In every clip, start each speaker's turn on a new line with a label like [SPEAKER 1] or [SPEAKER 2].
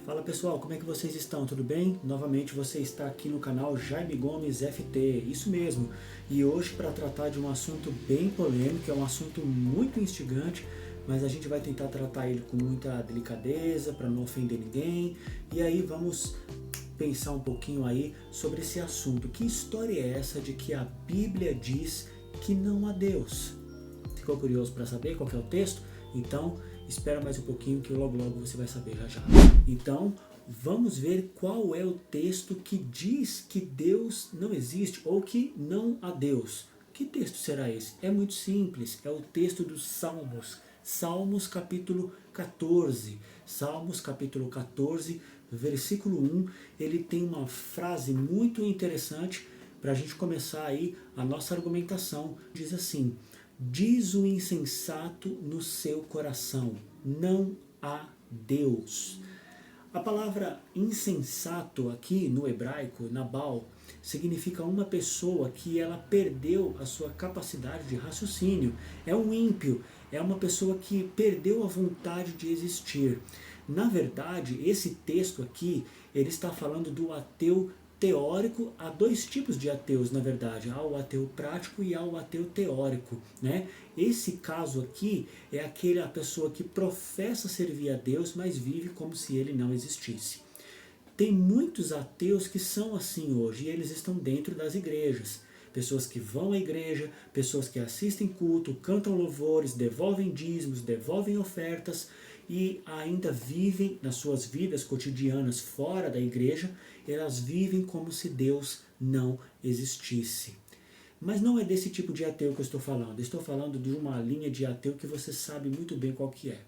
[SPEAKER 1] Fala pessoal, como é que vocês estão? Tudo bem? Novamente você está aqui no canal Jaime Gomes FT, isso mesmo. E hoje para tratar de um assunto bem polêmico, é um assunto muito instigante, mas a gente vai tentar tratar ele com muita delicadeza, para não ofender ninguém. E aí vamos pensar um pouquinho aí sobre esse assunto. Que história é essa de que a Bíblia diz que não há Deus? Ficou curioso para saber qual que é o texto? Então, espera mais um pouquinho que logo você vai saber já. Então, vamos ver qual é o texto que diz que Deus não existe ou que não há Deus. Que texto será esse? É muito simples, é o texto dos Salmos. Salmos capítulo 14. Salmos capítulo 14, versículo 1, ele tem uma frase muito interessante para a gente começar aí a nossa argumentação. Diz assim: diz o insensato no seu coração, não há Deus. A palavra insensato aqui no hebraico, nabal, significa uma pessoa que ela perdeu a sua capacidade de raciocínio. É um ímpio, é uma pessoa que perdeu a vontade de existir. Na verdade, esse texto aqui, ele está falando do ateu teórico. Há dois tipos de ateus, na verdade. Há o ateu prático e há o ateu teórico, né? Esse caso aqui é a pessoa que professa servir a Deus, mas vive como se ele não existisse. Tem muitos ateus que são assim hoje, e eles estão dentro das igrejas. Pessoas que vão à igreja, pessoas que assistem culto, cantam louvores, devolvem dízimos, devolvem ofertas e ainda vivem nas suas vidas cotidianas fora da igreja, elas vivem como se Deus não existisse. Mas não é desse tipo de ateu que eu estou falando. Eu estou falando de uma linha de ateu que você sabe muito bem qual que é.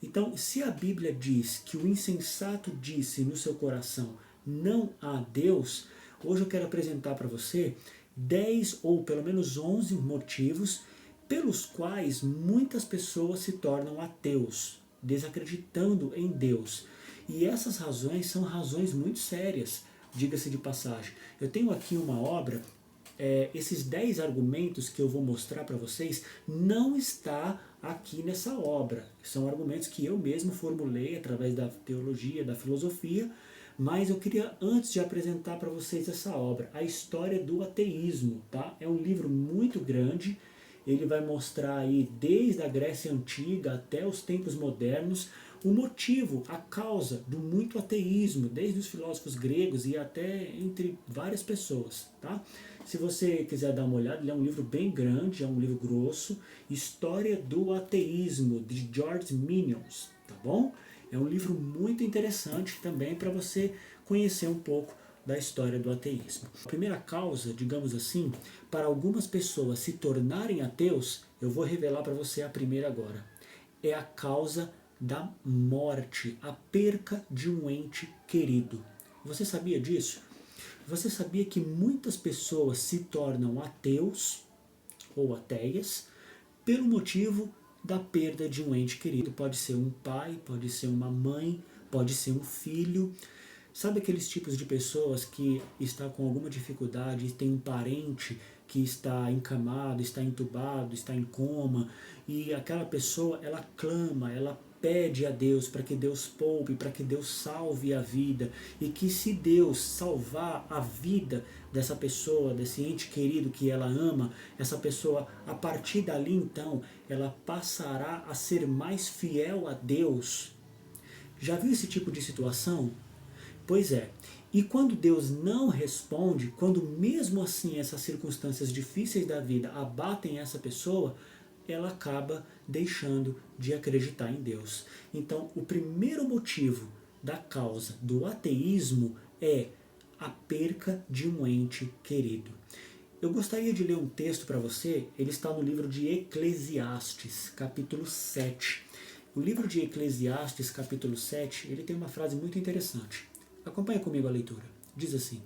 [SPEAKER 1] Então, se a Bíblia diz que o insensato disse no seu coração não há Deus, hoje eu quero apresentar para você 10 ou pelo menos 11 motivos pelos quais muitas pessoas se tornam ateus, desacreditando em Deus. E essas razões são razões muito sérias, diga-se de passagem. Eu tenho aqui uma obra. Esses 10 argumentos que eu vou mostrar para vocês não está aqui nessa obra. São argumentos que eu mesmo formulei através da teologia, da filosofia, mas eu queria, antes de apresentar para vocês essa obra, A História do Ateísmo. Tá? É um livro muito grande, ele vai mostrar aí desde a Grécia Antiga até os tempos modernos, o motivo, a causa do muito ateísmo, desde os filósofos gregos e até entre várias pessoas. Tá? Se você quiser dar uma olhada, ele é um livro bem grande, é um livro grosso, História do Ateísmo, de George Minions, tá bom? É um livro muito interessante também para você conhecer um pouco da história do ateísmo. A primeira causa, digamos assim, para algumas pessoas se tornarem ateus, eu vou revelar para você a primeira agora, é a causa da morte, a perca de um ente querido. Você sabia disso? Você sabia que muitas pessoas se tornam ateus ou ateias pelo motivo da perda de um ente querido? Pode ser um pai, pode ser uma mãe, pode ser um filho. Sabe aqueles tipos de pessoas que está com alguma dificuldade e tem um parente que está encamado, está entubado, está em coma, e aquela pessoa, ela clama, ela pede a Deus para que Deus poupe, para que Deus salve a vida, e que se Deus salvar a vida dessa pessoa, desse ente querido que ela ama, essa pessoa, a partir dali então, ela passará a ser mais fiel a Deus. Já viu esse tipo de situação? Pois é, e quando Deus não responde, quando mesmo assim essas circunstâncias difíceis da vida abatem essa pessoa, ela acaba deixando de acreditar em Deus. Então, o primeiro motivo da causa do ateísmo é a perca de um ente querido. Eu gostaria de ler um texto para você, ele está no livro de Eclesiastes, capítulo 7. O livro de Eclesiastes, capítulo 7, ele tem uma frase muito interessante. Acompanhe comigo a leitura. Diz assim: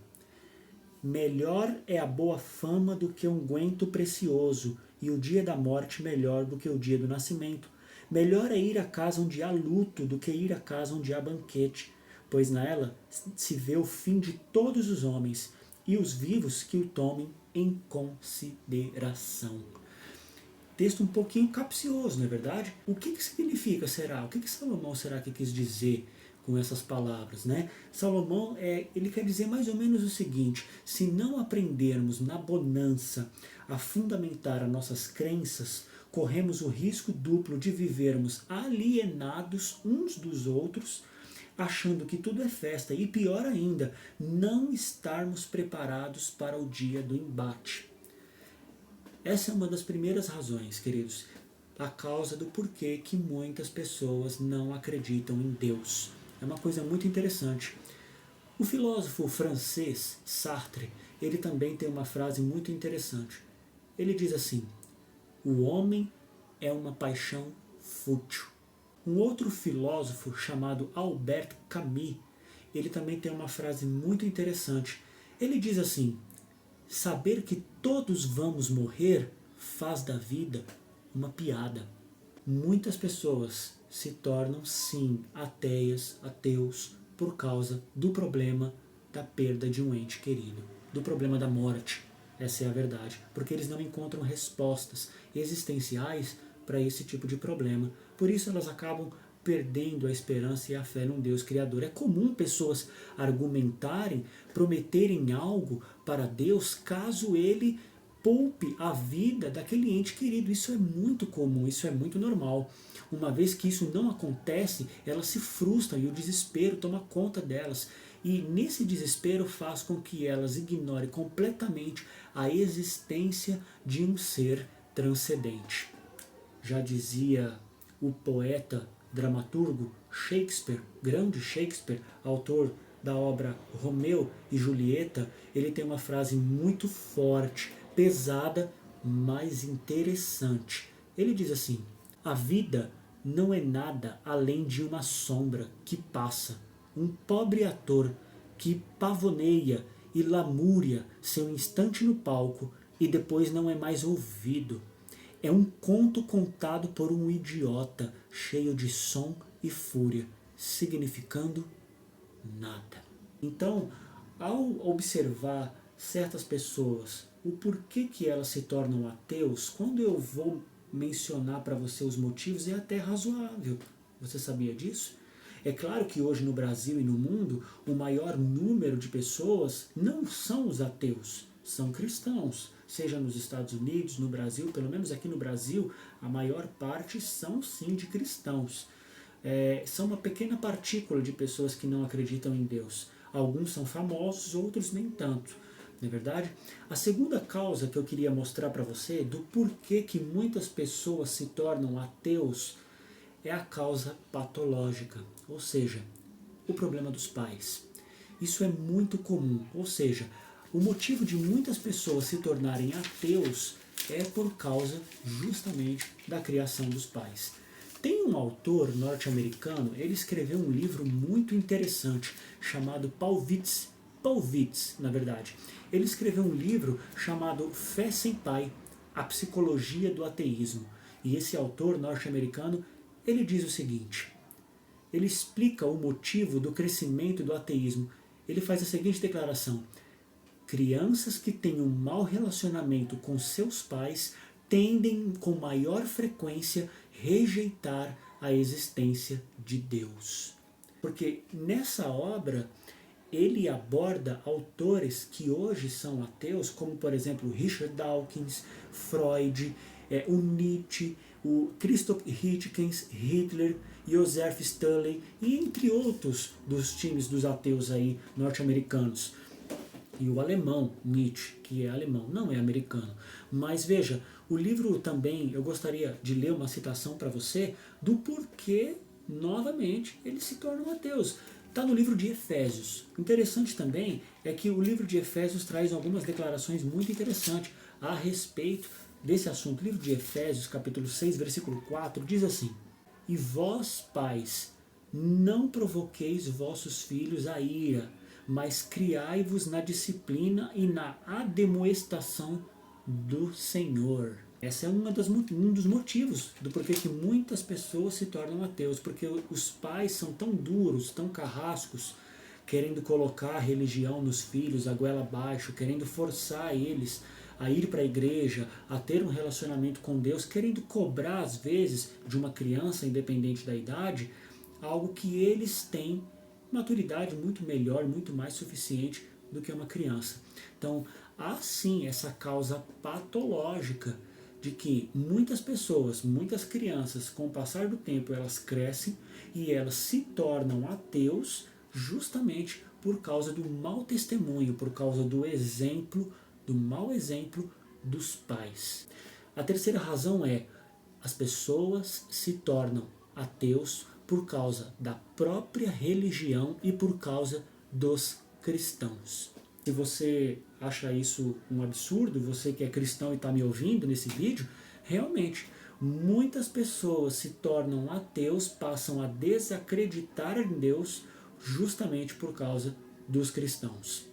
[SPEAKER 1] melhor é a boa fama do que um unguento precioso, e o dia da morte melhor do que o dia do nascimento. Melhor é ir à casa onde há luto do que ir à casa onde há banquete, pois nela se vê o fim de todos os homens, e os vivos que o tomem em consideração. Texto um pouquinho capcioso, não é verdade? O que significa, será? O que Salomão será que quis dizer com essas palavras, né? Salomão, ele quer dizer mais ou menos o seguinte: se não aprendermos na bonança a fundamentar as nossas crenças, corremos o risco duplo de vivermos alienados uns dos outros, achando que tudo é festa e, pior ainda, não estarmos preparados para o dia do embate. Essa é uma das primeiras razões, queridos, a causa do porquê que muitas pessoas não acreditam em Deus. É uma coisa muito interessante. O filósofo francês Sartre, ele também tem uma frase muito interessante. Ele diz assim: o homem é uma paixão fútil. Um outro filósofo chamado Albert Camus, ele também tem uma frase muito interessante. Ele diz assim: saber que todos vamos morrer faz da vida uma piada. Muitas pessoas se tornam, sim, ateus, por causa do problema da perda de um ente querido, do problema da morte. Essa é a verdade, porque eles não encontram respostas existenciais para esse tipo de problema. Por isso elas acabam perdendo a esperança e a fé num Deus Criador. É comum pessoas argumentarem, prometerem algo para Deus caso ele poupe a vida daquele ente querido. Isso é muito comum, isso é muito normal. Uma vez que isso não acontece, elas se frustram e o desespero toma conta delas. E nesse desespero faz com que elas ignorem completamente a existência de um ser transcendente. Já dizia o poeta, dramaturgo Shakespeare, grande Shakespeare, autor da obra Romeu e Julieta, ele tem uma frase muito forte, pesada, mas interessante. Ele diz assim: a vida não é nada além de uma sombra que passa, um pobre ator que pavoneia e lamúria seu instante no palco e depois não é mais ouvido. É um conto contado por um idiota, cheio de som e fúria, significando nada. Então, ao observar certas pessoas, o porquê que elas se tornam ateus, quando eu vou mencionar para você os motivos, é até razoável. Você sabia disso? É claro que hoje no Brasil e no mundo, o maior número de pessoas não são os ateus, são cristãos. Seja nos Estados Unidos, no Brasil, pelo menos aqui no Brasil, a maior parte são sim de cristãos. São uma pequena partícula de pessoas que não acreditam em Deus. Alguns são famosos, outros nem tanto. Não é verdade? A segunda causa que eu queria mostrar para você do porquê que muitas pessoas se tornam ateus é a causa patológica, ou seja, o problema dos pais. Isso é muito comum, ou seja, o motivo de muitas pessoas se tornarem ateus é por causa justamente da criação dos pais. Tem um autor norte-americano, ele escreveu um livro muito interessante chamado Paul Vitz, na verdade. Ele escreveu um livro chamado Fé Sem Pai, a Psicologia do Ateísmo. E esse autor norte-americano, ele diz o seguinte, ele explica o motivo do crescimento do ateísmo. Ele faz a seguinte declaração: crianças que têm um mau relacionamento com seus pais tendem com maior frequência rejeitar a existência de Deus. Porque nessa obra ele aborda autores que hoje são ateus, como por exemplo Richard Dawkins, Freud, o Nietzsche, o Christoph Hitchens, Hitler, Joseph Stalin e entre outros dos times dos ateus aí norte-americanos. E o alemão Nietzsche, que é alemão, não é americano. Mas veja, o livro também, eu gostaria de ler uma citação para você do porquê, novamente, eles se tornam ateus. Está no livro de Efésios. Interessante também é que o livro de Efésios traz algumas declarações muito interessantes a respeito desse assunto. O livro de Efésios, capítulo 6, versículo 4, diz assim: e vós, pais, não provoqueis vossos filhos a ira, mas criai-vos na disciplina e na admoestação do Senhor. Esse é um dos motivos do porquê que muitas pessoas se tornam ateus, porque os pais são tão duros, tão carrascos, querendo colocar a religião nos filhos, a goela abaixo, querendo forçar eles a ir para a igreja, a ter um relacionamento com Deus, querendo cobrar às vezes de uma criança, independente da idade, algo que eles têm maturidade muito melhor, muito mais suficiente do que uma criança. Então, há sim essa causa patológica de que muitas pessoas, muitas crianças, com o passar do tempo, elas crescem e elas se tornam ateus justamente por causa do mau testemunho, por causa do exemplo, do mau exemplo dos pais. A terceira razão é: as pessoas se tornam ateus por causa da própria religião e por causa dos cristãos. Se você acha isso um absurdo, você que é cristão e está me ouvindo nesse vídeo, realmente, muitas pessoas se tornam ateus, passam a desacreditar em Deus justamente por causa dos cristãos.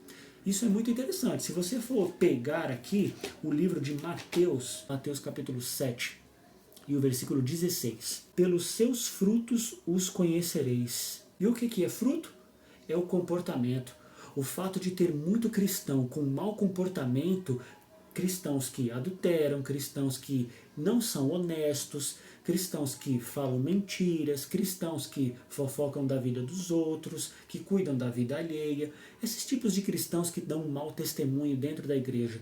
[SPEAKER 1] Isso é muito interessante. Se você for pegar aqui o livro de Mateus, Mateus capítulo 7, e o versículo 16. Pelos seus frutos os conhecereis. E o que é fruto? É o comportamento. O fato de ter muito cristão com mau comportamento, cristãos que adulteram, cristãos que não são honestos, cristãos que falam mentiras, cristãos que fofocam da vida dos outros, que cuidam da vida alheia, esses tipos de cristãos que dão um mau testemunho dentro da igreja.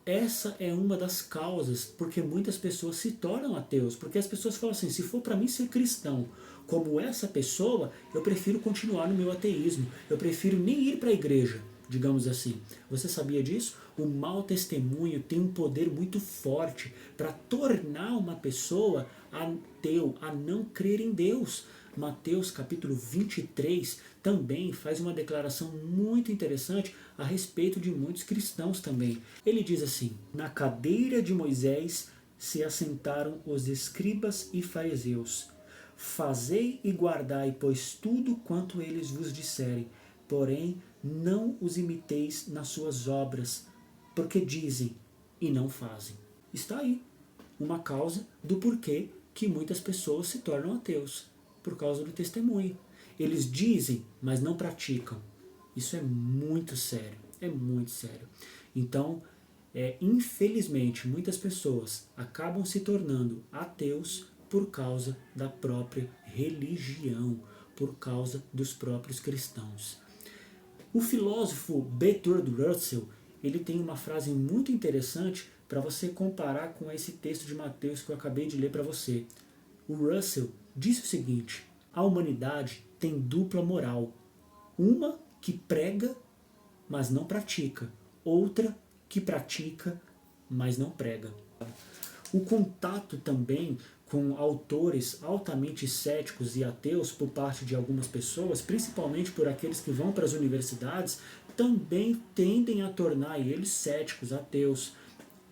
[SPEAKER 1] Essa é uma das causas porque muitas pessoas se tornam ateus, porque as pessoas falam assim: se for para mim ser cristão como essa pessoa, eu prefiro continuar no meu ateísmo, eu prefiro nem ir para a igreja, digamos assim. Você sabia disso? O mau testemunho tem um poder muito forte para tornar uma pessoa ateu, a não crer em Deus. Mateus capítulo 23 também faz uma declaração muito interessante a respeito de muitos cristãos também. Ele diz assim: na cadeira de Moisés se assentaram os escribas e fariseus. Fazei e guardai, pois, tudo quanto eles vos disserem, porém não os imiteis nas suas obras, porque dizem e não fazem. Está aí uma causa do porquê que muitas pessoas se tornam ateus, por causa do testemunho. Eles dizem, mas não praticam. Isso é muito sério, é muito sério. Então, infelizmente, muitas pessoas acabam se tornando ateus por causa da própria religião, por causa dos próprios cristãos. O filósofo Bertrand Russell, ele tem uma frase muito interessante para você comparar com esse texto de Mateus que eu acabei de ler para você. O Russell disse o seguinte: a humanidade tem dupla moral. Uma que prega, mas não pratica. Outra que pratica, mas não prega. O contato também com autores altamente céticos e ateus por parte de algumas pessoas, principalmente por aqueles que vão para as universidades, também tendem a tornar eles céticos, ateus.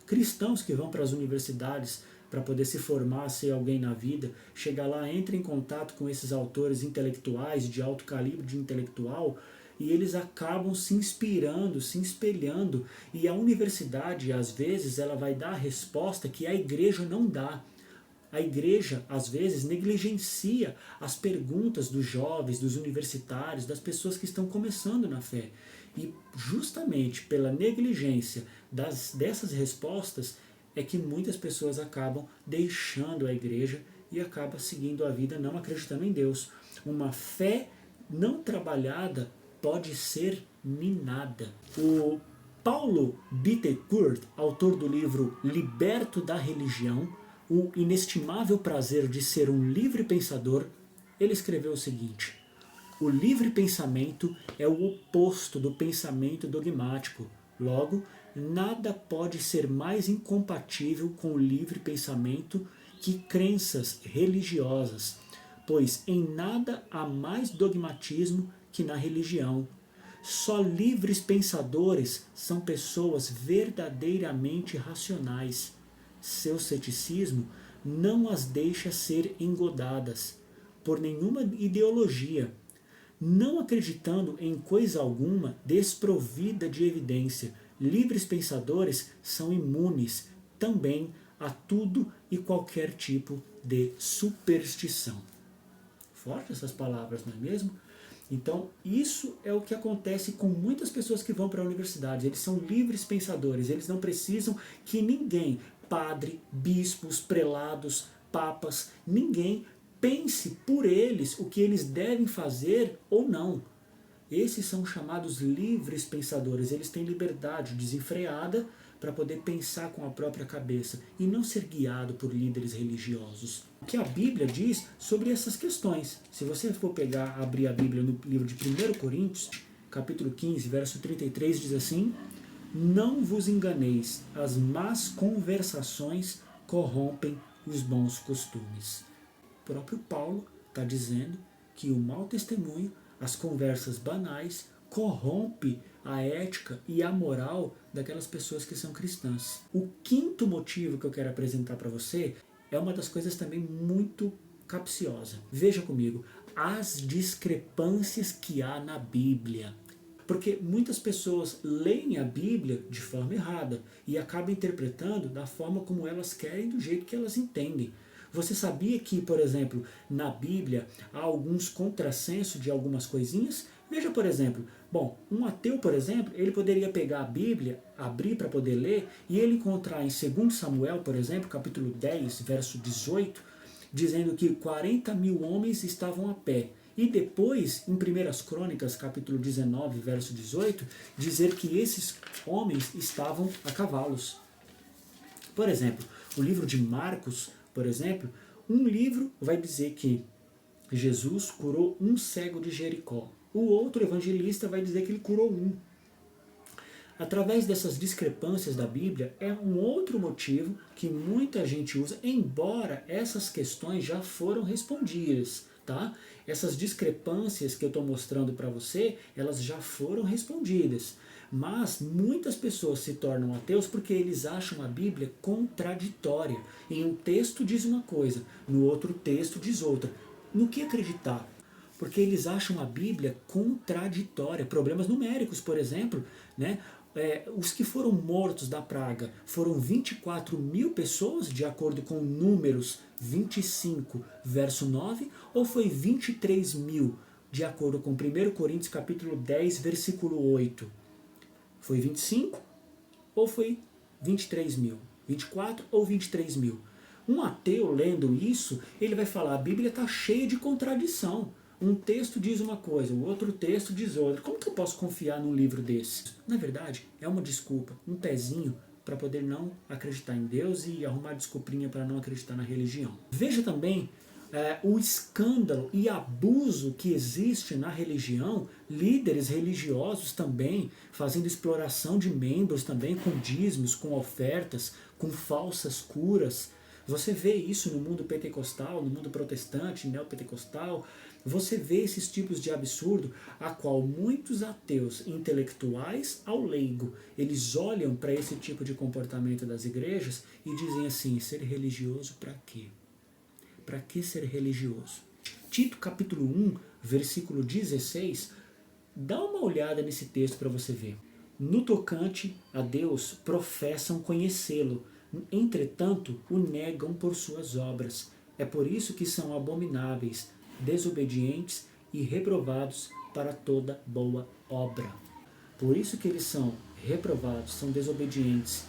[SPEAKER 1] Cristãos que vão para as universidades para poder se formar, ser alguém na vida, chegar lá, entra em contato com esses autores intelectuais, de alto calibre de intelectual, e eles acabam se inspirando, se espelhando, e a universidade, às vezes, ela vai dar a resposta que a igreja não dá. A igreja, às vezes, negligencia as perguntas dos jovens, dos universitários, das pessoas que estão começando na fé. E justamente pela negligência dessas respostas é que muitas pessoas acabam deixando a igreja e acabam seguindo a vida não acreditando em Deus. Uma fé não trabalhada pode ser minada. O Paulo Bittencourt, autor do livro Liberto da Religião, o inestimável prazer de ser um livre pensador, ele escreveu o seguinte: o livre pensamento é o oposto do pensamento dogmático. Logo, nada pode ser mais incompatível com o livre pensamento que crenças religiosas, pois em nada há mais dogmatismo que na religião. Só livres pensadores são pessoas verdadeiramente racionais. Seu ceticismo não as deixa ser engodadas por nenhuma ideologia, não acreditando em coisa alguma desprovida de evidência. Livres pensadores são imunes também a tudo e qualquer tipo de superstição. Forte essas palavras, não é mesmo? Então, isso é o que acontece com muitas pessoas que vão para a universidade. Eles são livres pensadores, eles não precisam que ninguém, padre, bispos, prelados, papas, ninguém pense por eles o que eles devem fazer ou não. Esses são chamados livres pensadores, eles têm liberdade desenfreada para poder pensar com a própria cabeça e não ser guiado por líderes religiosos. O que a Bíblia diz sobre essas questões? Se você for abrir a Bíblia no livro de 1 Coríntios, capítulo 15, verso 33, diz assim: não vos enganeis, as más conversações corrompem os bons costumes. O próprio Paulo está dizendo que o mau testemunho, as conversas banais, corrompe a ética e a moral daquelas pessoas que são cristãs. O quinto motivo que eu quero apresentar para você é uma das coisas também muito capciosa. Veja comigo, as discrepâncias que há na Bíblia. Porque muitas pessoas leem a Bíblia de forma errada e acabam interpretando da forma como elas querem, do jeito que elas entendem. Você sabia que, por exemplo, na Bíblia há alguns contrassensos de algumas coisinhas? Veja, por exemplo, um ateu, por exemplo, ele poderia pegar a Bíblia, abrir para poder ler, e ele encontrar em 2 Samuel, por exemplo, capítulo 10, verso 18, dizendo que 40 mil homens estavam a pé. E depois, em 1 Crônicas, capítulo 19, verso 18, dizer que esses homens estavam a cavalos. Por exemplo, o livro de Marcos, por exemplo, um livro vai dizer que Jesus curou um cego de Jericó. O outro evangelista vai dizer que ele curou um. Através dessas discrepâncias da Bíblia, é um outro motivo que muita gente usa, embora essas questões já foram respondidas. Tá? Essas discrepâncias que eu estou mostrando para você, elas já foram respondidas. Mas muitas pessoas se tornam ateus porque eles acham a Bíblia contraditória. Em um texto diz uma coisa, no outro texto diz outra. No que acreditar? Porque eles acham a Bíblia contraditória. Problemas numéricos, por exemplo, né? Os que foram mortos da praga foram 24 mil pessoas, de acordo com Números 25, verso 9, ou foi 23 mil, de acordo com 1 Coríntios capítulo 10, versículo 8? Foi 25 ou foi 23 mil? 24 ou 23 mil? Um ateu lendo isso, ele vai falar, a Bíblia está cheia de contradição. Um texto diz uma coisa, o outro texto diz outra. Como que eu posso confiar num livro desse? Na verdade, é uma desculpa, um pezinho para poder não acreditar em Deus e arrumar desculpinha para não acreditar na religião. Veja também o escândalo e abuso que existe na religião, líderes religiosos também fazendo exploração de membros também com dízimos, com ofertas, com falsas curas. Você vê isso no mundo pentecostal, no mundo protestante, neopentecostal. Você vê esses tipos de absurdo, a qual muitos ateus intelectuais ao leigo, eles olham para esse tipo de comportamento das igrejas e dizem assim, ser religioso para quê? Para que ser religioso? Tito capítulo 1, versículo 16, dá uma olhada nesse texto para você ver. No tocante a Deus, professam conhecê-lo, entretanto, o negam por suas obras. É por isso que são abomináveis, desobedientes e reprovados para toda boa obra. Por isso que eles são reprovados, são desobedientes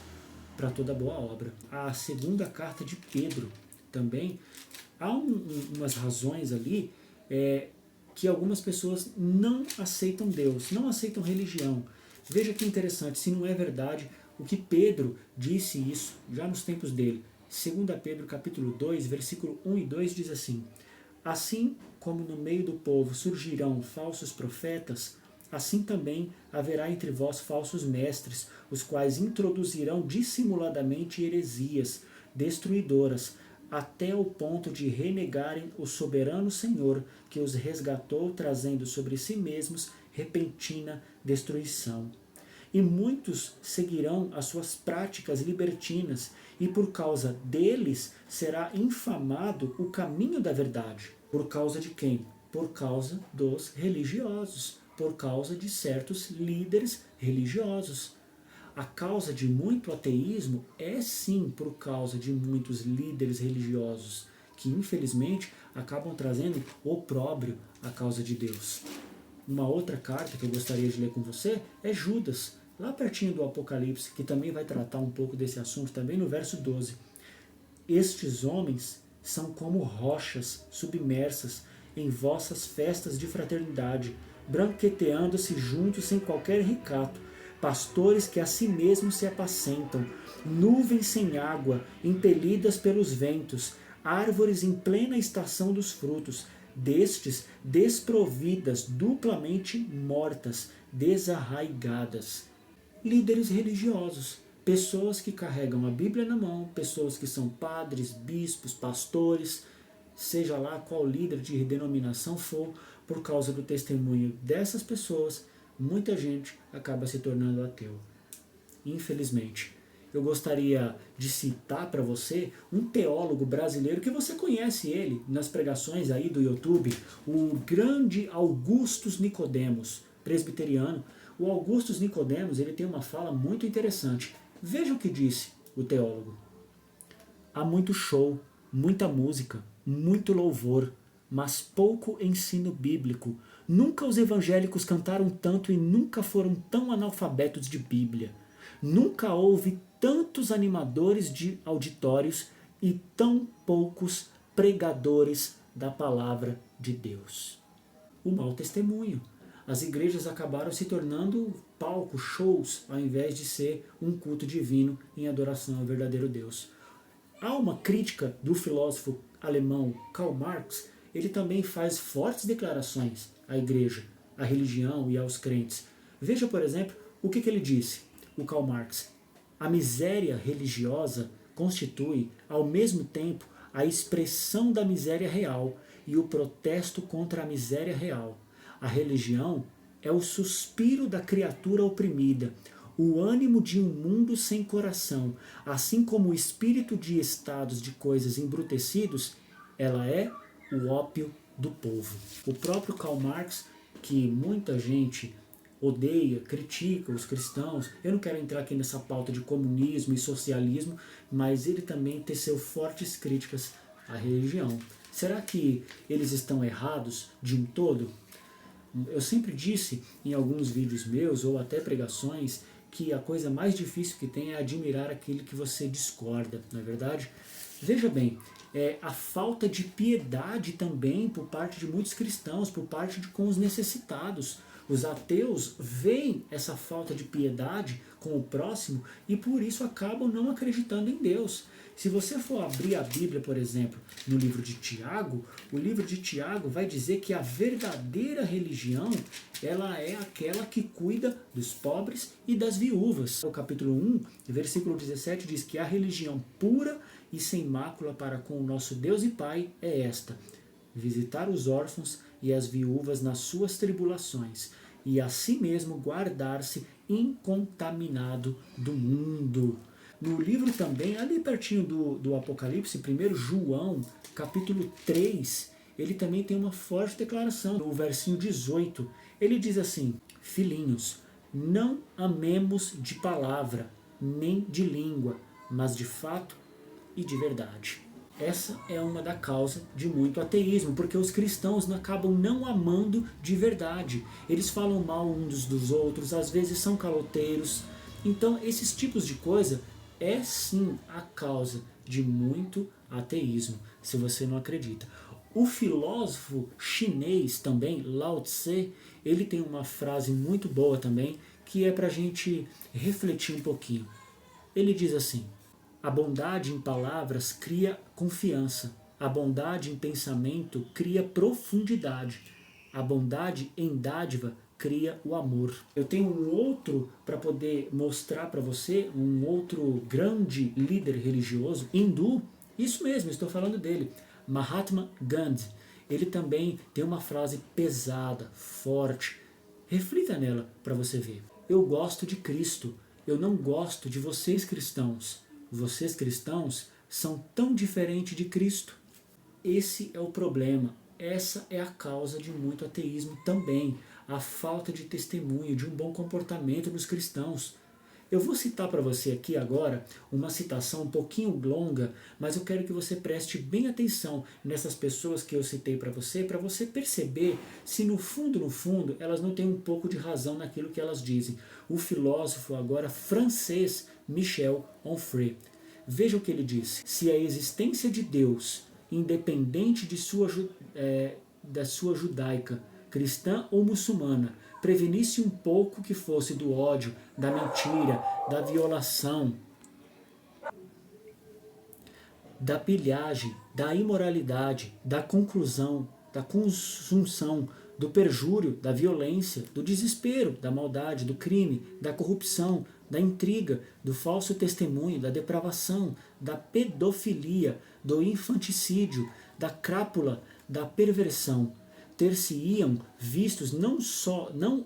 [SPEAKER 1] para toda boa obra. A segunda carta de Pedro também, há umas razões ali que algumas pessoas não aceitam Deus, não aceitam religião. Veja que interessante, se não é verdade, o que Pedro disse isso, já nos tempos dele. 2 Pedro capítulo 2, versículo 1 e 2 diz assim, assim como no meio do povo surgirão falsos profetas, assim também haverá entre vós falsos mestres, os quais introduzirão dissimuladamente heresias destruidoras, até o ponto de renegarem o soberano Senhor, que os resgatou, trazendo sobre si mesmos repentina destruição. E muitos seguirão as suas práticas libertinas, e por causa deles será infamado o caminho da verdade. Por causa de quem? Por causa dos religiosos, por causa de certos líderes religiosos. A causa de muito ateísmo é sim por causa de muitos líderes religiosos, que infelizmente acabam trazendo opróbrio à causa de Deus. Uma outra carta que eu gostaria de ler com você é Judas, lá pertinho do Apocalipse, que também vai tratar um pouco desse assunto, também no verso 12. Estes homens são como rochas submersas em vossas festas de fraternidade, branqueteando-se juntos sem qualquer recato, pastores que a si mesmos se apacentam, nuvens sem água, impelidas pelos ventos, árvores em plena estação dos frutos, destes desprovidas, duplamente mortas, desarraigadas. Líderes religiosos, pessoas que carregam a Bíblia na mão, pessoas que são padres, bispos, pastores, seja lá qual líder de denominação for, por causa do testemunho dessas pessoas, muita gente acaba se tornando ateu. Infelizmente. Eu gostaria de citar para você um teólogo brasileiro que você conhece ele nas pregações aí do YouTube, o grande Augustus Nicodemos, presbiteriano. O Augustus Nicodemos, ele tem uma fala muito interessante. Veja o que disse o teólogo. Há muito show, muita música, muito louvor, mas pouco ensino bíblico. Nunca os evangélicos cantaram tanto e nunca foram tão analfabetos de Bíblia. Nunca houve tantos animadores de auditórios e tão poucos pregadores da palavra de Deus. O mau testemunho. As igrejas acabaram se tornando palcos, shows, ao invés de ser um culto divino em adoração ao verdadeiro Deus. Há uma crítica do filósofo alemão Karl Marx. Ele também faz fortes declarações à igreja, à religião e aos crentes. Veja, por exemplo, o que ele disse, o Karl Marx. A miséria religiosa constitui, ao mesmo tempo, a expressão da miséria real e o protesto contra a miséria real. A religião é o suspiro da criatura oprimida, o ânimo de um mundo sem coração, assim como o espírito de estados de coisas embrutecidos, ela é o ópio do povo. O próprio Karl Marx, que muita gente odeia, critica os cristãos, eu não quero entrar aqui nessa pauta de comunismo e socialismo, mas ele também teceu fortes críticas à religião. Será que eles estão errados de um todo? Eu sempre disse em alguns vídeos meus, ou até pregações, que a coisa mais difícil que tem é admirar aquele que você discorda, não é verdade? Veja bem, a falta de piedade também por parte de muitos cristãos, por parte com os necessitados. Os ateus veem essa falta de piedade com o próximo e por isso acabam não acreditando em Deus. Se você for abrir a Bíblia, por exemplo, no livro de Tiago, o livro de Tiago vai dizer que a verdadeira religião, ela é aquela que cuida dos pobres e das viúvas. O capítulo 1, versículo 17 diz que a religião pura e sem mácula para com o nosso Deus e Pai é esta: visitar os órfãos e as viúvas nas suas tribulações, e a si mesmo guardar-se incontaminado do mundo. No livro também, ali pertinho do Apocalipse, 1 João, capítulo 3, ele também tem uma forte declaração. No versinho 18, ele diz assim: filhinhos, não amemos de palavra, nem de língua, mas de fato e de verdade. Essa é uma da causa de muito ateísmo, porque os cristãos acabam não amando de verdade. Eles falam mal uns dos outros, às vezes são caloteiros. Então esses tipos de coisa é sim a causa de muito ateísmo, se você não acredita. O filósofo chinês também, Lao Tse, ele tem uma frase muito boa também, que é para a gente refletir um pouquinho. Ele diz assim: a bondade em palavras cria confiança. A bondade em pensamento cria profundidade. A bondade em dádiva cria o amor. Eu tenho um outro para poder mostrar para você, um outro grande líder religioso, hindu, isso mesmo, estou falando dele, Mahatma Gandhi. Ele também tem uma frase pesada, forte. Reflita nela para você ver. Eu gosto de Cristo, eu não gosto de vocês cristãos. Vocês cristãos são tão diferentes de Cristo. Esse é o problema. Essa é a causa de muito ateísmo também. A falta de testemunho, de um bom comportamento dos cristãos. Eu vou citar para você aqui agora uma citação um pouquinho longa, mas eu quero que você preste bem atenção nessas pessoas que eu citei para você perceber se no fundo, elas não têm um pouco de razão naquilo que elas dizem. O filósofo agora francês Michel Onfray. Veja o que ele disse: se a existência de Deus independente de da sua judaica, cristã ou muçulmana, prevenisse um pouco que fosse do ódio, da mentira, da violação, da pilhagem, da imoralidade, da conclusão, da consunção, do perjúrio, da violência, do desespero, da maldade, do crime, da corrupção, da intriga, do falso testemunho, da depravação, da pedofilia, do infanticídio, da crápula, da perversão. Ter-se-iam vistos não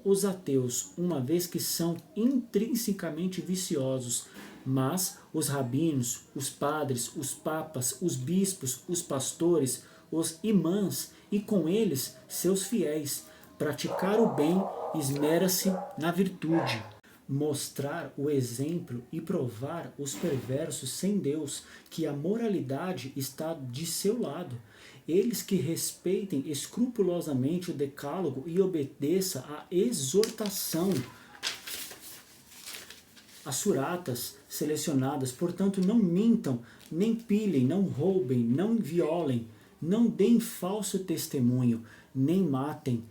[SPEAKER 1] os ateus, uma vez que são intrinsecamente viciosos, mas os rabinos, os padres, os papas, os bispos, os pastores, os imãs e com eles seus fiéis. Praticar o bem esmera-se na virtude. Mostrar o exemplo e provar os perversos sem Deus que a moralidade está de seu lado. Eles que respeitem escrupulosamente o decálogo e obedeçam à exortação, as suratas selecionadas, portanto não mintam, nem pilhem, não roubem, não violem, não deem falso testemunho, nem matem,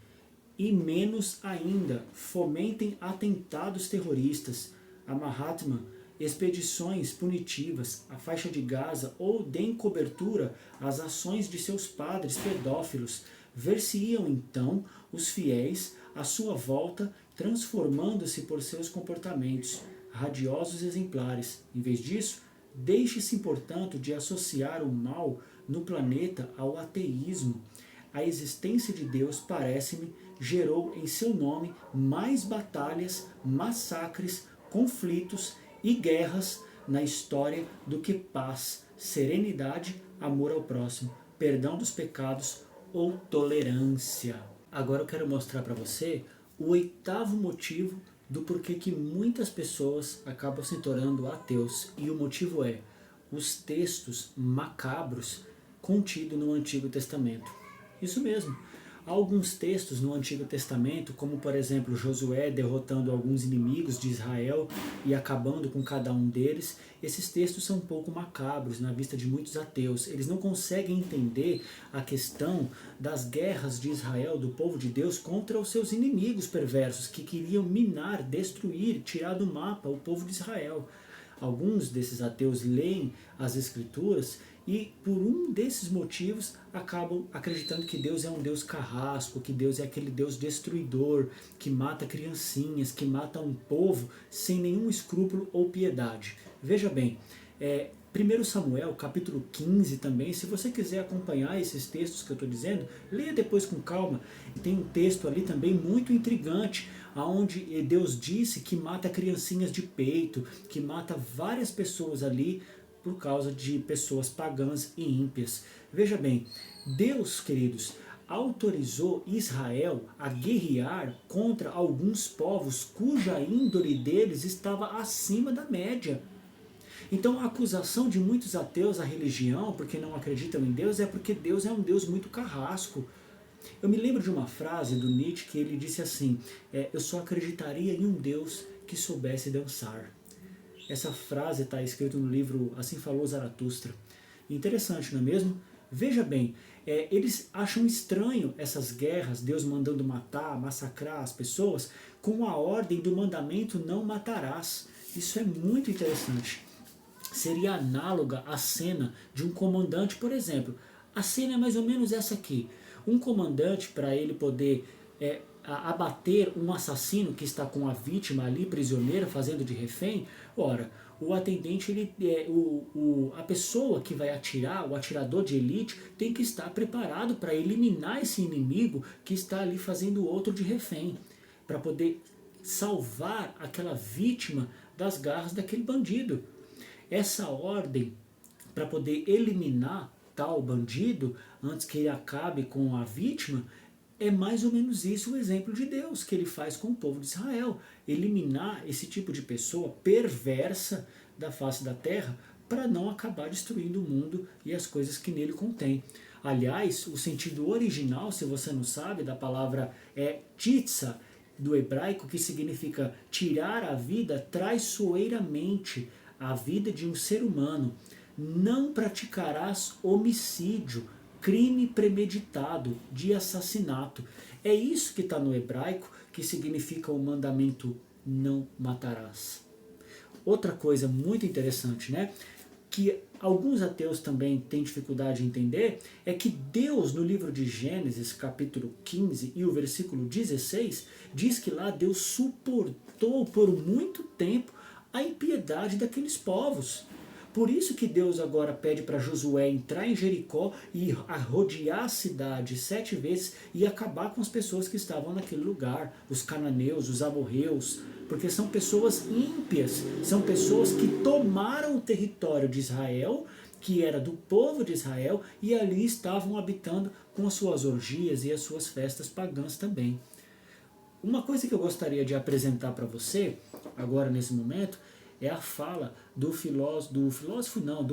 [SPEAKER 1] e menos ainda fomentem atentados terroristas, a Mahatma, expedições punitivas, a faixa de Gaza, ou deem cobertura às ações de seus padres pedófilos. Ver-se-iam então os fiéis à sua volta transformando-se por seus comportamentos, radiosos exemplares. Em vez disso, deixe-se, portanto, de associar o mal no planeta ao ateísmo. A existência de Deus, parece-me, gerou em seu nome mais batalhas, massacres, conflitos e guerras na história do que paz, serenidade, amor ao próximo, perdão dos pecados ou tolerância. Agora eu quero mostrar para você o 8º motivo do porquê que muitas pessoas acabam se tornando ateus. E o motivo é os textos macabros contidos no Antigo Testamento. Isso mesmo. Há alguns textos no Antigo Testamento, como por exemplo Josué derrotando alguns inimigos de Israel e acabando com cada um deles. Esses textos são um pouco macabros na vista de muitos ateus. Eles não conseguem entender a questão das guerras de Israel, do povo de Deus, contra os seus inimigos perversos, que queriam minar, destruir, tirar do mapa o povo de Israel. Alguns desses ateus leem as Escrituras e, por um desses motivos, acabam acreditando que Deus é um Deus carrasco, que Deus é aquele Deus destruidor, que mata criancinhas, que mata um povo sem nenhum escrúpulo ou piedade. Veja bem, 1 Samuel, capítulo 15 também, se você quiser acompanhar esses textos que eu estou dizendo, leia depois com calma. Tem um texto ali também muito intrigante, onde Deus disse que mata criancinhas de peito, que mata várias pessoas ali por causa de pessoas pagãs e ímpias. Veja bem, Deus, queridos, autorizou Israel a guerrear contra alguns povos cuja índole deles estava acima da média. Então a acusação de muitos ateus à religião, porque não acreditam em Deus, é porque Deus é um Deus muito carrasco. Eu me lembro de uma frase do Nietzsche que ele disse assim, eu só acreditaria em um Deus que soubesse dançar. Essa frase está escrita no livro Assim Falou Zaratustra. Interessante, não é mesmo? Veja bem, eles acham estranho essas guerras, Deus mandando matar, massacrar as pessoas, com a ordem do mandamento não matarás. Isso é muito interessante. Seria análoga à cena de um comandante, por exemplo. A cena é mais ou menos essa aqui. Um comandante, para ele poder abater um assassino que está com a vítima ali, prisioneira, fazendo de refém, ora, o atendente, a pessoa que vai atirar, o atirador de elite, tem que estar preparado para eliminar esse inimigo que está ali fazendo o outro de refém, para poder salvar aquela vítima das garras daquele bandido. Essa ordem, para poder eliminar tal bandido, antes que ele acabe com a vítima, é mais ou menos isso o exemplo de Deus que ele faz com o povo de Israel. Eliminar esse tipo de pessoa perversa da face da terra para não acabar destruindo o mundo e as coisas que nele contém. Aliás, o sentido original, se você não sabe, da palavra é titsa, do hebraico, que significa tirar a vida traiçoeiramente, a vida de um ser humano. não praticarás homicídio, crime premeditado de assassinato. É isso que está no hebraico, que significa o mandamento não matarás. Outra coisa muito interessante, né, que alguns ateus também têm dificuldade em entender, é que Deus, no livro de Gênesis, capítulo 15 e o versículo 16, diz que lá Deus suportou por muito tempo a impiedade daqueles povos. Por isso que Deus agora pede para Josué entrar em Jericó e rodear a cidade 7 vezes e acabar com as pessoas que estavam naquele lugar, os cananeus, os amorreus, porque são pessoas ímpias, são pessoas que tomaram o território de Israel, que era do povo de Israel, e ali estavam habitando com as suas orgias e as suas festas pagãs também. Uma coisa que eu gostaria de apresentar para você, agora nesse momento, é a fala do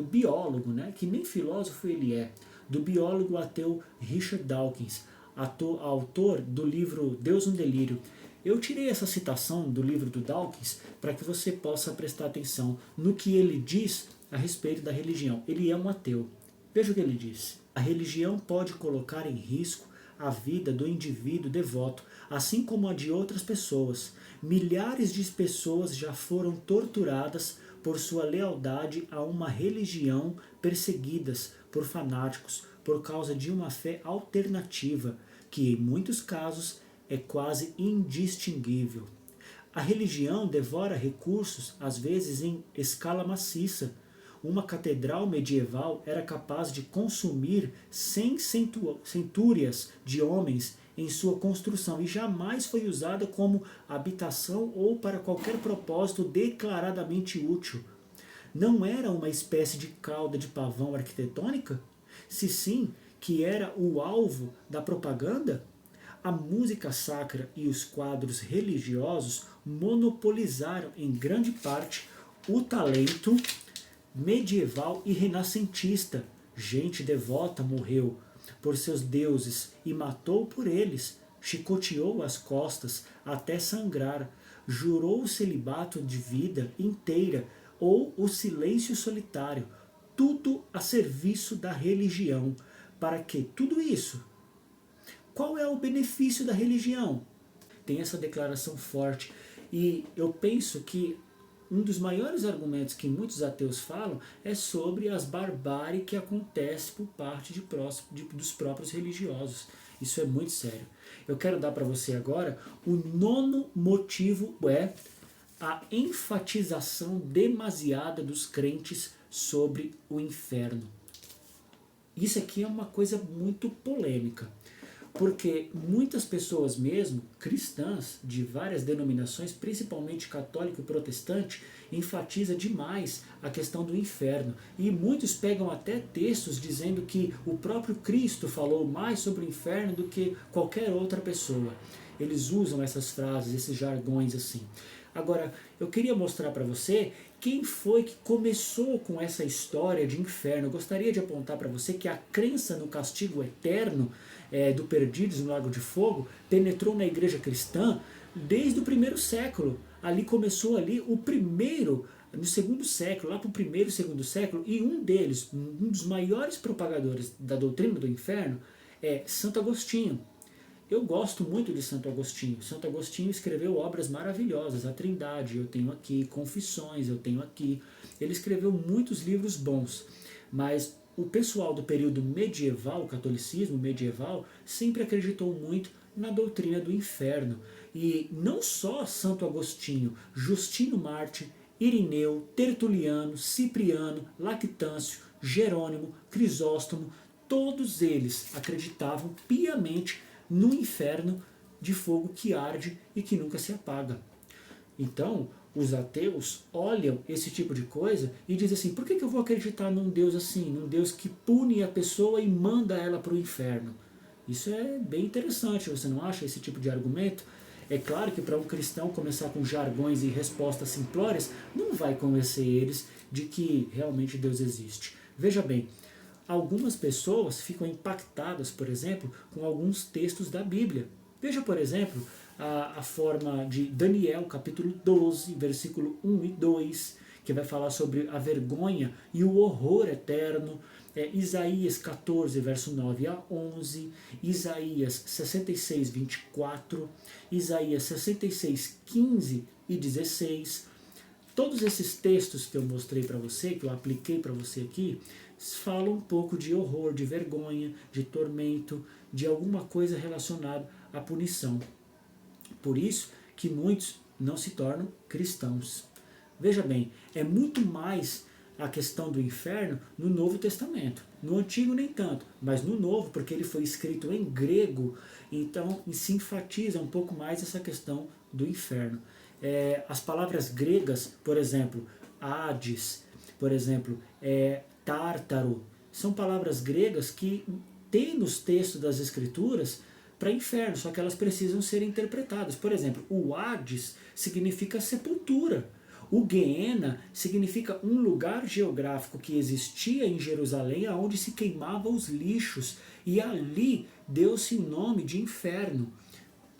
[SPEAKER 1] biólogo, né? Que nem filósofo ele é, do biólogo ateu Richard Dawkins, autor do livro Deus um Delírio. Eu tirei essa citação do livro do Dawkins para que você possa prestar atenção no que ele diz a respeito da religião. Ele é um ateu. Veja o que ele diz. A religião pode colocar em risco a vida do indivíduo devoto, assim como a de outras pessoas. Milhares de pessoas já foram torturadas por sua lealdade a uma religião, perseguidas por fanáticos por causa de uma fé alternativa, que em muitos casos é quase indistinguível. A religião devora recursos, às vezes em escala maciça. Uma catedral medieval era capaz de consumir 100 centúrias de homens em sua construção e jamais foi usada como habitação ou para qualquer propósito declaradamente útil. Não era uma espécie de cauda de pavão arquitetônica? Se sim, que era o alvo da propaganda? A música sacra e os quadros religiosos monopolizaram em grande parte o talento medieval e renascentista. Gente devota morreu por seus deuses e matou por eles, chicoteou as costas até sangrar, jurou o celibato de vida inteira ou o silêncio solitário, tudo a serviço da religião. Para que tudo isso? Qual é o benefício da religião? Tem essa declaração forte e eu penso que um dos maiores argumentos que muitos ateus falam é sobre as barbáries que acontece por parte dos próprios religiosos. Isso é muito sério. Eu quero dar para você agora o 9º motivo, é a enfatização demasiada dos crentes sobre o inferno. Isso aqui é uma coisa muito polêmica. Porque muitas pessoas mesmo, cristãs de várias denominações, principalmente católico e protestante, enfatiza demais a questão do inferno. E muitos pegam até textos dizendo que o próprio Cristo falou mais sobre o inferno do que qualquer outra pessoa. Eles usam essas frases, esses jargões assim. Agora, eu queria mostrar para você quem foi que começou com essa história de inferno. Eu gostaria de apontar para você que a crença no castigo eterno do Perdidos no Lago de Fogo penetrou na igreja cristã desde o 1º século. Ali começou o primeiro, no 2º século, lá para o 1º e 2º século, e um deles, um dos maiores propagadores da doutrina do inferno é Santo Agostinho. Eu gosto muito de Santo Agostinho. Santo Agostinho escreveu obras maravilhosas, a Trindade eu tenho aqui, Confissões eu tenho aqui. Ele escreveu muitos livros bons, mas o pessoal do período medieval, o catolicismo medieval, sempre acreditou muito na doutrina do inferno. E não só Santo Agostinho, Justino Mártir, Irineu, Tertuliano, Cipriano, Lactâncio, Jerônimo, Crisóstomo, todos eles acreditavam piamente no inferno de fogo que arde e que nunca se apaga. Então, os ateus olham esse tipo de coisa e dizem assim, por que eu vou acreditar num Deus assim, num Deus que pune a pessoa e manda ela para o inferno? Isso é bem interessante, você não acha esse tipo de argumento? É claro que para um cristão começar com jargões e respostas simplórias, não vai convencer eles de que realmente Deus existe. Veja bem, algumas pessoas ficam impactadas, por exemplo, com alguns textos da Bíblia. Veja, por exemplo, a forma de Daniel, capítulo 12, versículo 1 e 2, que vai falar sobre a vergonha e o horror eterno. Isaías 14, verso 9 a 11, Isaías 66, 24, Isaías 66, 15 e 16. Todos esses textos que eu mostrei para você, que eu apliquei para você aqui, falam um pouco de horror, de vergonha, de tormento, de alguma coisa relacionada à punição. Por isso que muitos não se tornam cristãos. Veja bem, é muito mais a questão do inferno no Novo Testamento. No Antigo nem tanto, mas no Novo, porque ele foi escrito em grego, então se enfatiza um pouco mais essa questão do inferno. As palavras gregas, por exemplo, Hades, por exemplo, Tártaro, são palavras gregas que tem nos textos das Escrituras para inferno, só que elas precisam ser interpretadas. Por exemplo, o Hades significa sepultura. O Guiena significa um lugar geográfico que existia em Jerusalém, onde se queimavam os lixos, e ali deu-se o nome de inferno.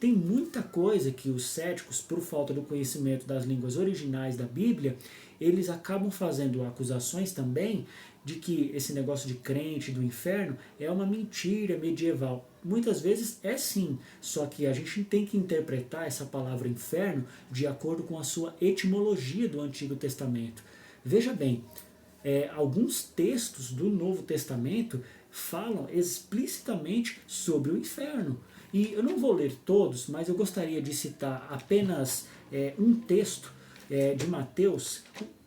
[SPEAKER 1] Tem muita coisa que os céticos, por falta do conhecimento das línguas originais da Bíblia, eles acabam fazendo acusações também de que esse negócio de crente do inferno é uma mentira medieval. Muitas vezes é sim, só que a gente tem que interpretar essa palavra inferno de acordo com a sua etimologia do Antigo Testamento. Veja bem, alguns textos do Novo Testamento falam explicitamente sobre o inferno. E eu não vou ler todos, mas eu gostaria de citar apenas um texto de Mateus,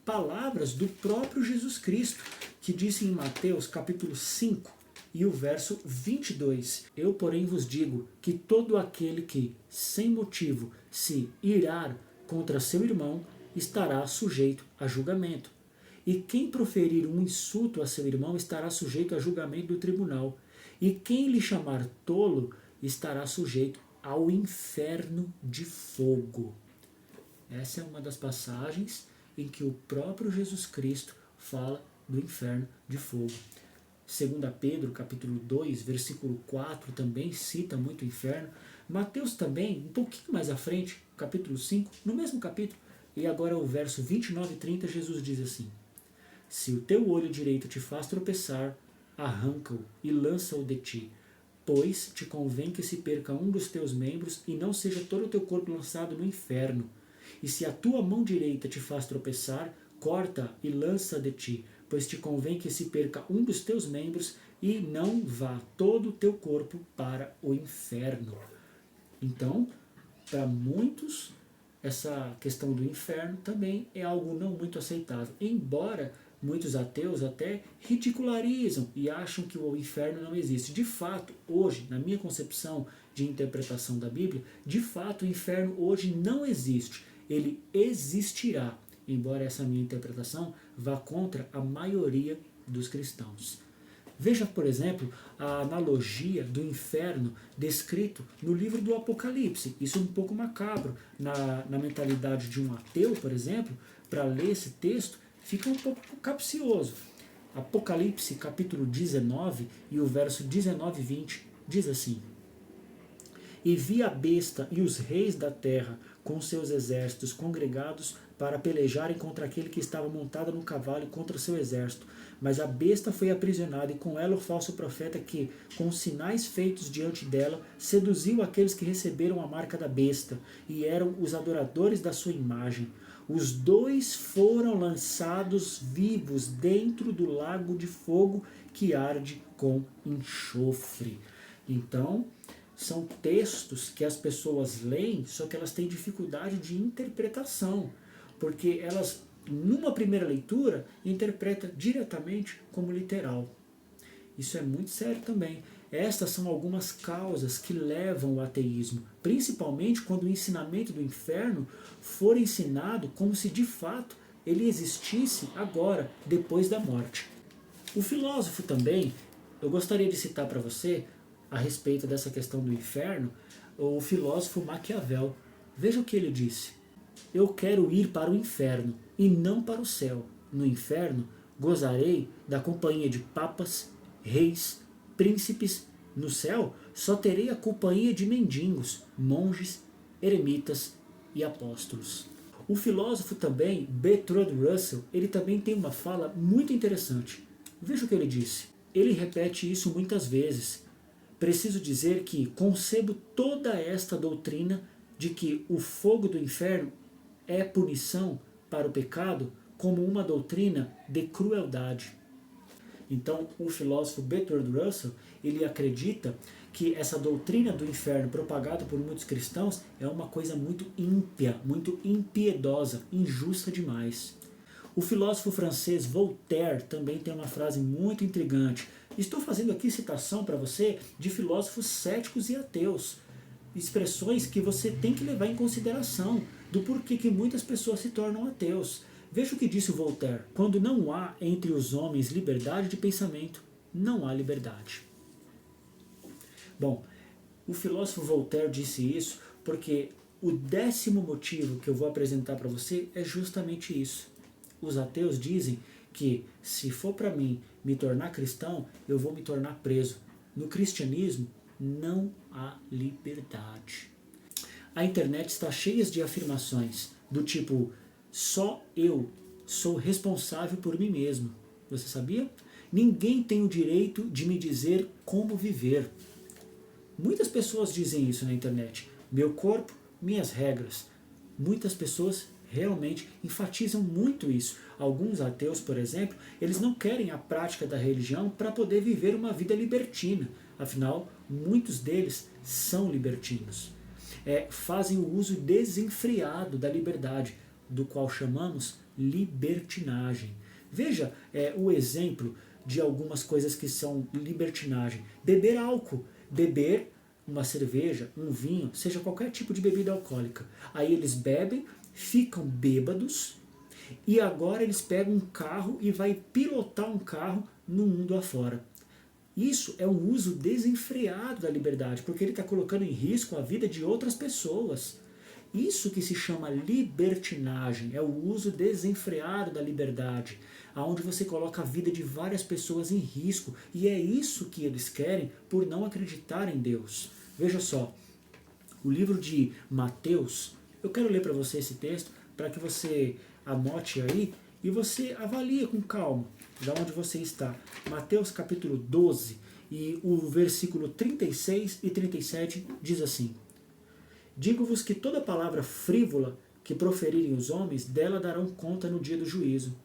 [SPEAKER 1] palavras do próprio Jesus Cristo, que disse em Mateus capítulo 5 e o verso 22. Eu, porém, vos digo que todo aquele que, sem motivo, se irar contra seu irmão, estará sujeito a julgamento. E quem proferir um insulto a seu irmão estará sujeito a julgamento do tribunal. E quem lhe chamar tolo estará sujeito ao inferno de fogo. Essa é uma das passagens em que o próprio Jesus Cristo fala do inferno de fogo. 2 Pedro, capítulo 2, versículo 4, também cita muito o inferno. Mateus também, um pouquinho mais à frente, capítulo 5, no mesmo capítulo, e agora o verso 29 e 30, Jesus diz assim: se o teu olho direito te faz tropeçar, arranca-o e lança-o de ti, pois te convém que se perca um dos teus membros e não seja todo o teu corpo lançado no inferno. E se a tua mão direita te faz tropeçar, corta e lança de ti, pois te convém que se perca um dos teus membros e não vá todo o teu corpo para o inferno. Então, para muitos, essa questão do inferno também é algo não muito aceitável, embora muitos ateus até ridicularizam e acham que o inferno não existe. De fato, hoje, na minha concepção de interpretação da Bíblia, de fato o inferno hoje não existe. Ele existirá, embora essa minha interpretação vá contra a maioria dos cristãos. Veja, por exemplo, a analogia do inferno descrito no livro do Apocalipse. Isso é um pouco macabro na mentalidade de um ateu, por exemplo. Para ler esse texto, fica um pouco capcioso. Apocalipse, capítulo 19, e o verso 19 e 20, diz assim: e vi a besta e os reis da terra com seus exércitos congregados para pelejarem contra aquele que estava montado no cavalo e contra seu exército. Mas a besta foi aprisionada, e com ela o falso profeta que, com os sinais feitos diante dela, seduziu aqueles que receberam a marca da besta, e eram os adoradores da sua imagem. Os dois foram lançados vivos dentro do lago de fogo que arde com enxofre. Então, são textos que as pessoas leem, só que elas têm dificuldade de interpretação, porque elas, numa primeira leitura, interpretam diretamente como literal. Isso é muito sério também. Estas são algumas causas que levam ao ateísmo, principalmente quando o ensinamento do inferno for ensinado como se de fato ele existisse agora, depois da morte. O filósofo também, eu gostaria de citar para você, a respeito dessa questão do inferno, o filósofo Maquiavel. Veja o que ele disse: eu quero ir para o inferno e não para o céu. No inferno gozarei da companhia de papas, reis, príncipes. No céu só terei a companhia de mendigos, monges, eremitas e apóstolos. O filósofo também, Bertrand Russell, ele também tem uma fala muito interessante. Veja o que ele disse. Ele repete isso muitas vezes. Preciso dizer que concebo toda esta doutrina de que o fogo do inferno é punição para o pecado como uma doutrina de crueldade. Então, o filósofo Bertrand Russell, ele acredita que essa doutrina do inferno propagada por muitos cristãos é uma coisa muito ímpia, muito impiedosa, injusta demais. O filósofo francês Voltaire também tem uma frase muito intrigante. Estou fazendo aqui citação para você de filósofos céticos e ateus. Expressões que você tem que levar em consideração do porquê que muitas pessoas se tornam ateus. Veja o que disse Voltaire. Quando não há entre os homens liberdade de pensamento, não há liberdade. Bom, o filósofo Voltaire disse isso porque o 10º motivo que eu vou apresentar para você é justamente isso. Os ateus dizem que se for para mim me tornar cristão, eu vou me tornar preso. No cristianismo não há liberdade. A internet está cheia de afirmações do tipo: só eu sou responsável por mim mesmo. Você sabia? Ninguém tem o direito de me dizer como viver. Muitas pessoas dizem isso na internet. Meu corpo, minhas regras. Muitas pessoas realmente enfatizam muito isso. Alguns ateus, por exemplo, eles não querem a prática da religião para poder viver uma vida libertina. Afinal, muitos deles são libertinos. Fazem o uso desenfreado da liberdade, do qual chamamos libertinagem. Veja o exemplo de algumas coisas que são libertinagem. Beber álcool, beber uma cerveja, um vinho, seja qualquer tipo de bebida alcoólica. Aí eles bebem, ficam bêbados e agora eles pegam um carro e vai pilotar um carro no mundo afora. Isso é um uso desenfreado da liberdade, porque ele está colocando em risco a vida de outras pessoas. Isso que se chama libertinagem, é o uso desenfreado da liberdade, onde você coloca a vida de várias pessoas em risco, e é isso que eles querem por não acreditar em Deus. Veja só, o livro de Mateus, eu quero ler para você esse texto, para que você anote aí e você avalie com calma de onde você está. Mateus capítulo 12 e o versículo 36 e 37 diz assim: digo-vos que toda palavra frívola que proferirem os homens, dela darão conta no dia do juízo.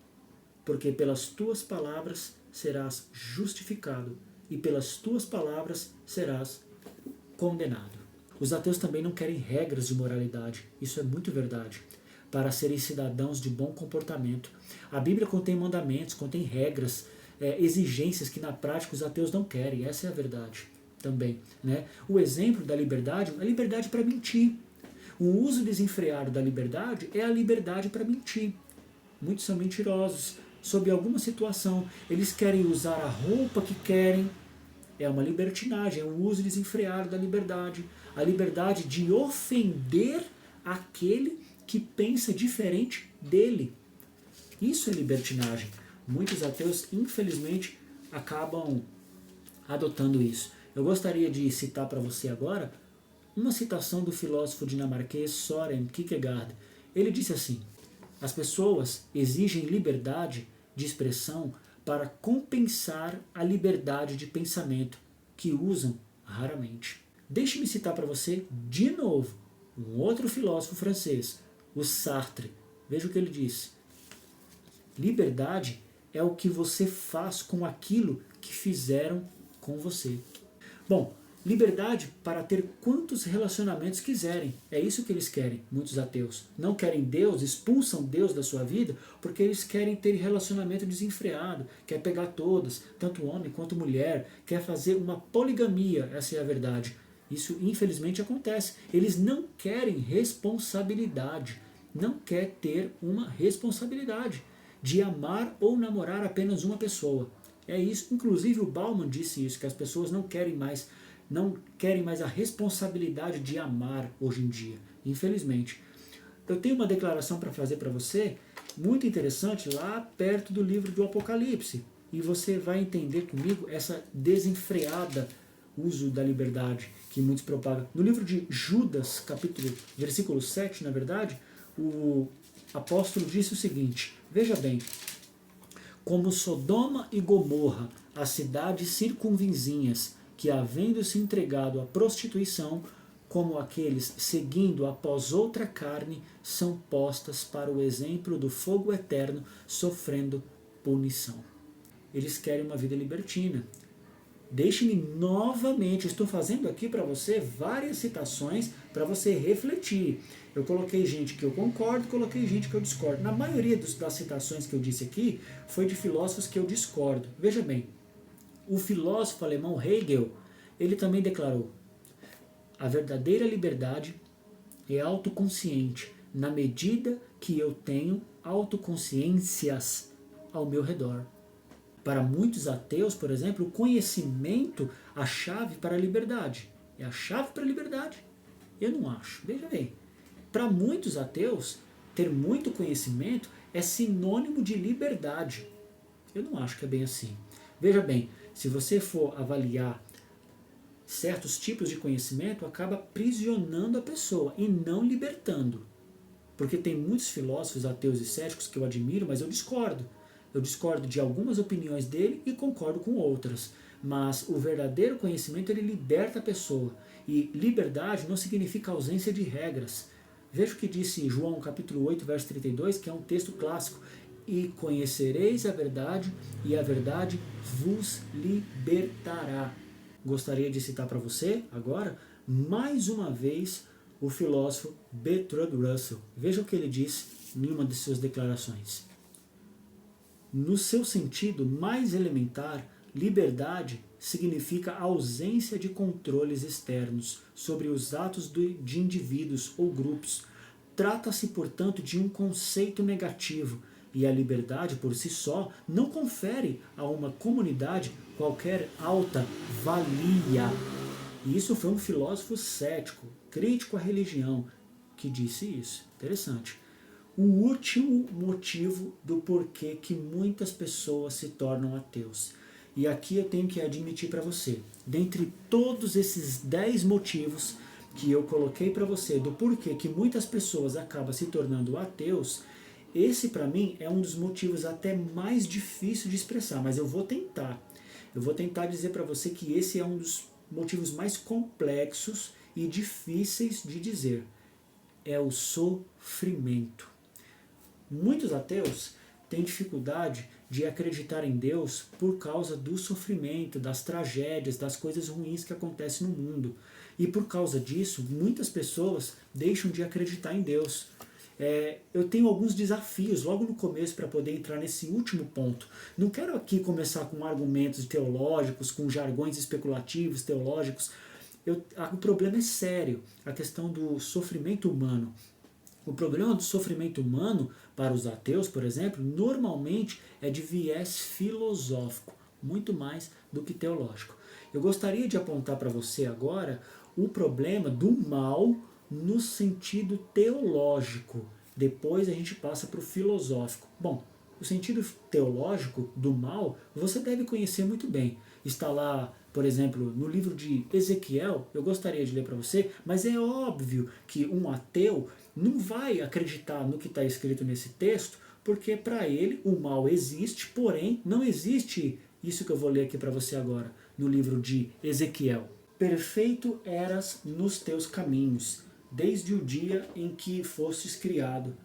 [SPEAKER 1] Porque pelas tuas palavras serás justificado, e pelas tuas palavras serás condenado. Os ateus também não querem regras de moralidade, isso é muito verdade, para serem cidadãos de bom comportamento. A Bíblia contém mandamentos, contém regras, exigências que na prática os ateus não querem, essa é a verdade. Também, né? O exemplo da liberdade é a liberdade para mentir. O uso desenfreado da liberdade é a liberdade para mentir. Muitos são mentirosos sob alguma situação. Eles querem usar a roupa que querem. É uma libertinagem, é um uso desenfreado da liberdade. A liberdade de ofender aquele que pensa diferente dele. Isso é libertinagem. Muitos ateus, infelizmente, acabam adotando isso. Eu gostaria de citar para você agora uma citação do filósofo dinamarquês Søren Kierkegaard. Ele disse assim: as pessoas exigem liberdade de expressão para compensar a liberdade de pensamento que usam raramente. Deixe-me citar para você de novo um outro filósofo francês, o Sartre. Veja o que ele disse: liberdade é o que você faz com aquilo que fizeram com você. Bom, liberdade para ter quantos relacionamentos quiserem. É isso que eles querem, muitos ateus. Não querem Deus, expulsam Deus da sua vida, porque eles querem ter relacionamento desenfreado, quer pegar todas, tanto homem quanto mulher, quer fazer uma poligamia, essa é a verdade. Isso infelizmente acontece. Eles não querem responsabilidade, não quer ter uma responsabilidade de amar ou namorar apenas uma pessoa. É isso, inclusive o Bauman disse isso, que as pessoas não querem mais a responsabilidade de amar hoje em dia, infelizmente. Eu tenho uma declaração para fazer para você, muito interessante, lá perto do livro do Apocalipse, e você vai entender comigo essa desenfreada uso da liberdade que muitos propagam. No livro de Judas, versículo 7, na verdade, o apóstolo disse o seguinte: veja bem, como Sodoma e Gomorra, as cidades circunvizinhas, que havendo se entregado à prostituição, como aqueles seguindo após outra carne, são postas para o exemplo do fogo eterno, sofrendo punição. Eles querem uma vida libertina. Deixe-me novamente, estou fazendo aqui para você várias citações para você refletir. Eu coloquei gente que eu concordo, coloquei gente que eu discordo. Na maioria das citações que eu disse aqui, foi de filósofos que eu discordo. Veja bem, o filósofo alemão Hegel, ele também declarou: a verdadeira liberdade é autoconsciente, na medida que eu tenho autoconsciências ao meu redor. Para muitos ateus, por exemplo, o conhecimento é a chave para a liberdade. É a chave para a liberdade? Eu não acho. Veja bem, para muitos ateus, ter muito conhecimento é sinônimo de liberdade. Eu não acho que é bem assim. Veja bem, se você for avaliar certos tipos de conhecimento, acaba aprisionando a pessoa e não libertando. Porque tem muitos filósofos ateus e céticos que eu admiro, mas eu discordo. Eu discordo de algumas opiniões dele e concordo com outras. Mas o verdadeiro conhecimento, ele liberta a pessoa. E liberdade não significa ausência de regras. Veja o que disse João capítulo 8, verso 32, que é um texto clássico. E conhecereis a verdade, e a verdade vos libertará. Gostaria de citar para você, agora, mais uma vez, o filósofo Bertrand Russell. Veja o que ele disse em uma de suas declarações. No seu sentido mais elementar, liberdade significa ausência de controles externos sobre os atos de indivíduos ou grupos. Trata-se, portanto, de um conceito negativo, e a liberdade por si só não confere a uma comunidade qualquer alta valia. E isso foi um filósofo cético, crítico à religião, que disse isso. Interessante. O último motivo do porquê que muitas pessoas se tornam ateus. E aqui eu tenho que admitir para você, dentre todos esses 10 motivos que eu coloquei para você do porquê que muitas pessoas acabam se tornando ateus, esse para mim é um dos motivos até mais difícil de expressar, mas eu vou tentar. Eu vou tentar dizer para você que esse é um dos motivos mais complexos e difíceis de dizer. É o sofrimento. Muitos ateus têm dificuldade de acreditar em Deus por causa do sofrimento, das tragédias, das coisas ruins que acontecem no mundo. E por causa disso, muitas pessoas deixam de acreditar em Deus. Eu tenho alguns desafios logo no começo para poder entrar nesse último ponto. Não quero aqui começar com argumentos teológicos, com jargões especulativos teológicos. O problema é sério, a questão do sofrimento humano. O problema do sofrimento humano, para os ateus, por exemplo, normalmente é de viés filosófico, muito mais do que teológico. Eu gostaria de apontar para você agora o problema do mal no sentido teológico. Depois a gente passa para o filosófico. Bom, o sentido teológico do mal você deve conhecer muito bem. Está lá, por exemplo, no livro de Ezequiel, eu gostaria de ler para você, mas é óbvio que um ateu não vai acreditar no que está escrito nesse texto, porque para ele o mal existe, porém não existe isso que eu vou ler aqui para você agora, no livro de Ezequiel. Perfeito eras nos teus caminhos, desde o dia em que fostes criado,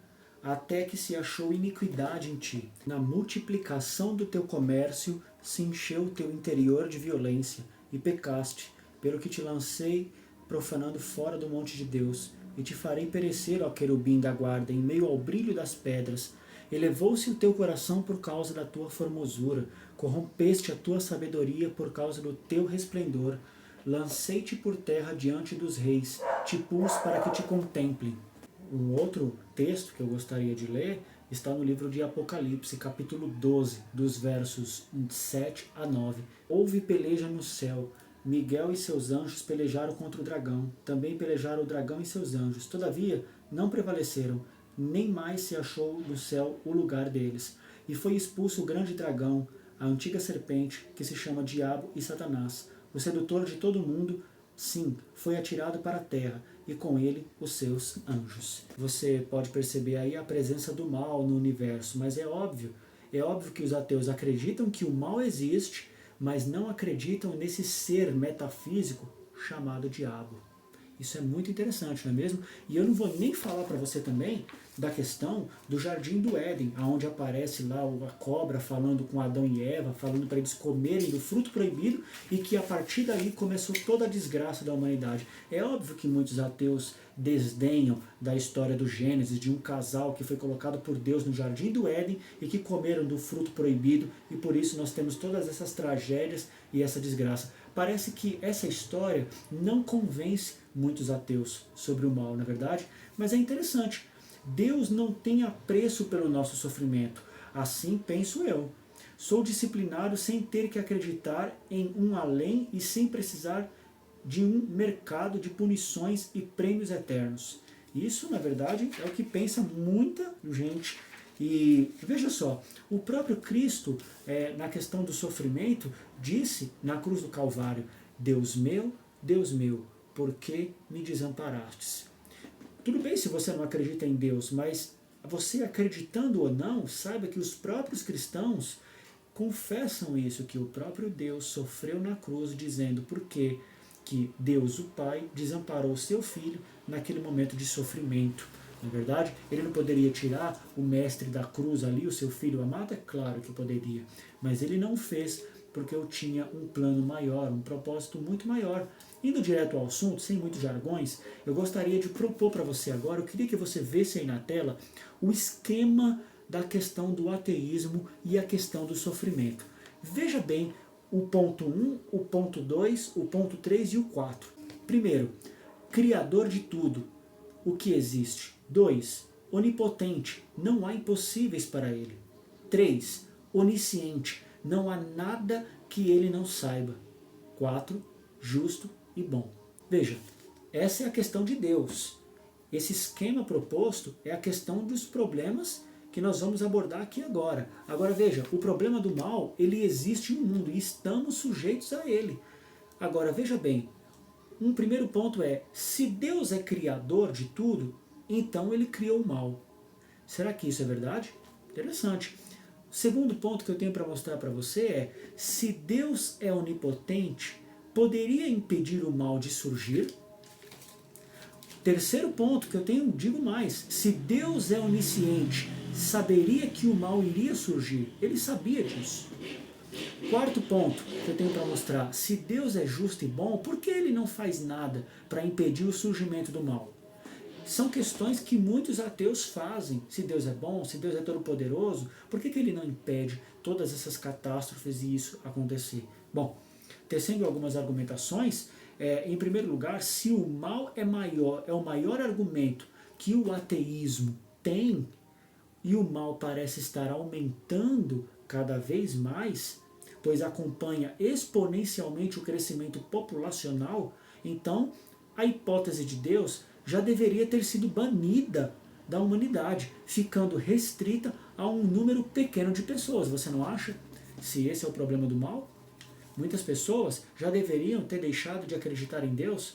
[SPEAKER 1] até que se achou iniquidade em ti. Na multiplicação do teu comércio se encheu o teu interior de violência, e pecaste, pelo que te lancei profanando fora do monte de Deus, e te farei perecer, ó querubim da guarda, em meio ao brilho das pedras. Elevou-se o teu coração por causa da tua formosura, corrompeste a tua sabedoria por causa do teu resplendor. Lancei-te por terra diante dos reis, te pus para que te contemplem. Um outro texto que eu gostaria de ler está no livro de Apocalipse, capítulo 12, dos versos 7 a 9. Houve peleja no céu, Miguel e seus anjos pelejaram contra o dragão, também pelejaram o dragão e seus anjos, todavia não prevaleceram, nem mais se achou no céu o lugar deles. E foi expulso o grande dragão, a antiga serpente, que se chama Diabo e Satanás, o sedutor de todo mundo, sim, foi atirado para a terra, e com ele os seus anjos. Você pode perceber aí a presença do mal no universo, mas é óbvio que os ateus acreditam que o mal existe, mas não acreditam nesse ser metafísico chamado diabo. Isso é muito interessante, não é mesmo? E eu não vou nem falar para você também da questão do Jardim do Éden, onde aparece lá a cobra falando com Adão e Eva, falando para eles comerem do fruto proibido, e que a partir daí começou toda a desgraça da humanidade. É óbvio que muitos ateus desdenham da história do Gênesis, de um casal que foi colocado por Deus no Jardim do Éden e que comeram do fruto proibido, e por isso nós temos todas essas tragédias e essa desgraça. Parece que essa história não convence muitos ateus sobre o mal, na verdade, mas é interessante. Deus não tem apreço pelo nosso sofrimento. Assim penso eu. Sou disciplinado sem ter que acreditar em um além e sem precisar de um mercado de punições e prêmios eternos. Isso, na verdade, é o que pensa muita gente. E veja só, o próprio Cristo, na questão do sofrimento, disse na cruz do Calvário: Deus meu, por que me desamparastes? Tudo bem se você não acredita em Deus, mas você acreditando ou não, saiba que os próprios cristãos confessam isso, que o próprio Deus sofreu na cruz, dizendo por que Deus, o Pai, desamparou o seu Filho naquele momento de sofrimento. Não é verdade? Ele não poderia tirar o mestre da cruz ali, o seu filho amado? É claro que poderia. Mas ele não fez porque eu tinha um plano maior, um propósito muito maior. Indo direto ao assunto, sem muitos jargões, eu gostaria de propor para você agora, eu queria que você visse aí na tela o esquema da questão do ateísmo e a questão do sofrimento. Veja bem o ponto 1, o ponto 2, o ponto 3 e o 4. Primeiro, Criador de tudo, o que existe. 2. Onipotente, não há impossíveis para ele. 3. Onisciente, não há nada que ele não saiba. 4. Justo e bom. Veja, essa é a questão de Deus. Esse esquema proposto é a questão dos problemas que nós vamos abordar aqui agora. Agora veja, o problema do mal, ele existe no mundo e estamos sujeitos a ele. Agora veja bem, um primeiro ponto é, se Deus é criador de tudo, então ele criou o mal. Será que isso é verdade? Interessante. O segundo ponto que eu tenho para mostrar para você é, se Deus é onipotente, poderia impedir o mal de surgir? Terceiro ponto que eu tenho, digo mais, se Deus é onisciente, saberia que o mal iria surgir? Ele sabia disso. Quarto ponto que eu tenho para mostrar, se Deus é justo e bom, por que ele não faz nada para impedir o surgimento do mal? São questões que muitos ateus fazem. Se Deus é bom, se Deus é todo-poderoso, por que ele não impede todas essas catástrofes e isso acontecer? Bom, tecendo algumas argumentações, em primeiro lugar, se o mal é o maior argumento que o ateísmo tem, e o mal parece estar aumentando cada vez mais, pois acompanha exponencialmente o crescimento populacional, então a hipótese de Deus já deveria ter sido banida da humanidade, ficando restrita a um número pequeno de pessoas. Você não acha? Se esse é o problema do mal, muitas pessoas já deveriam ter deixado de acreditar em Deus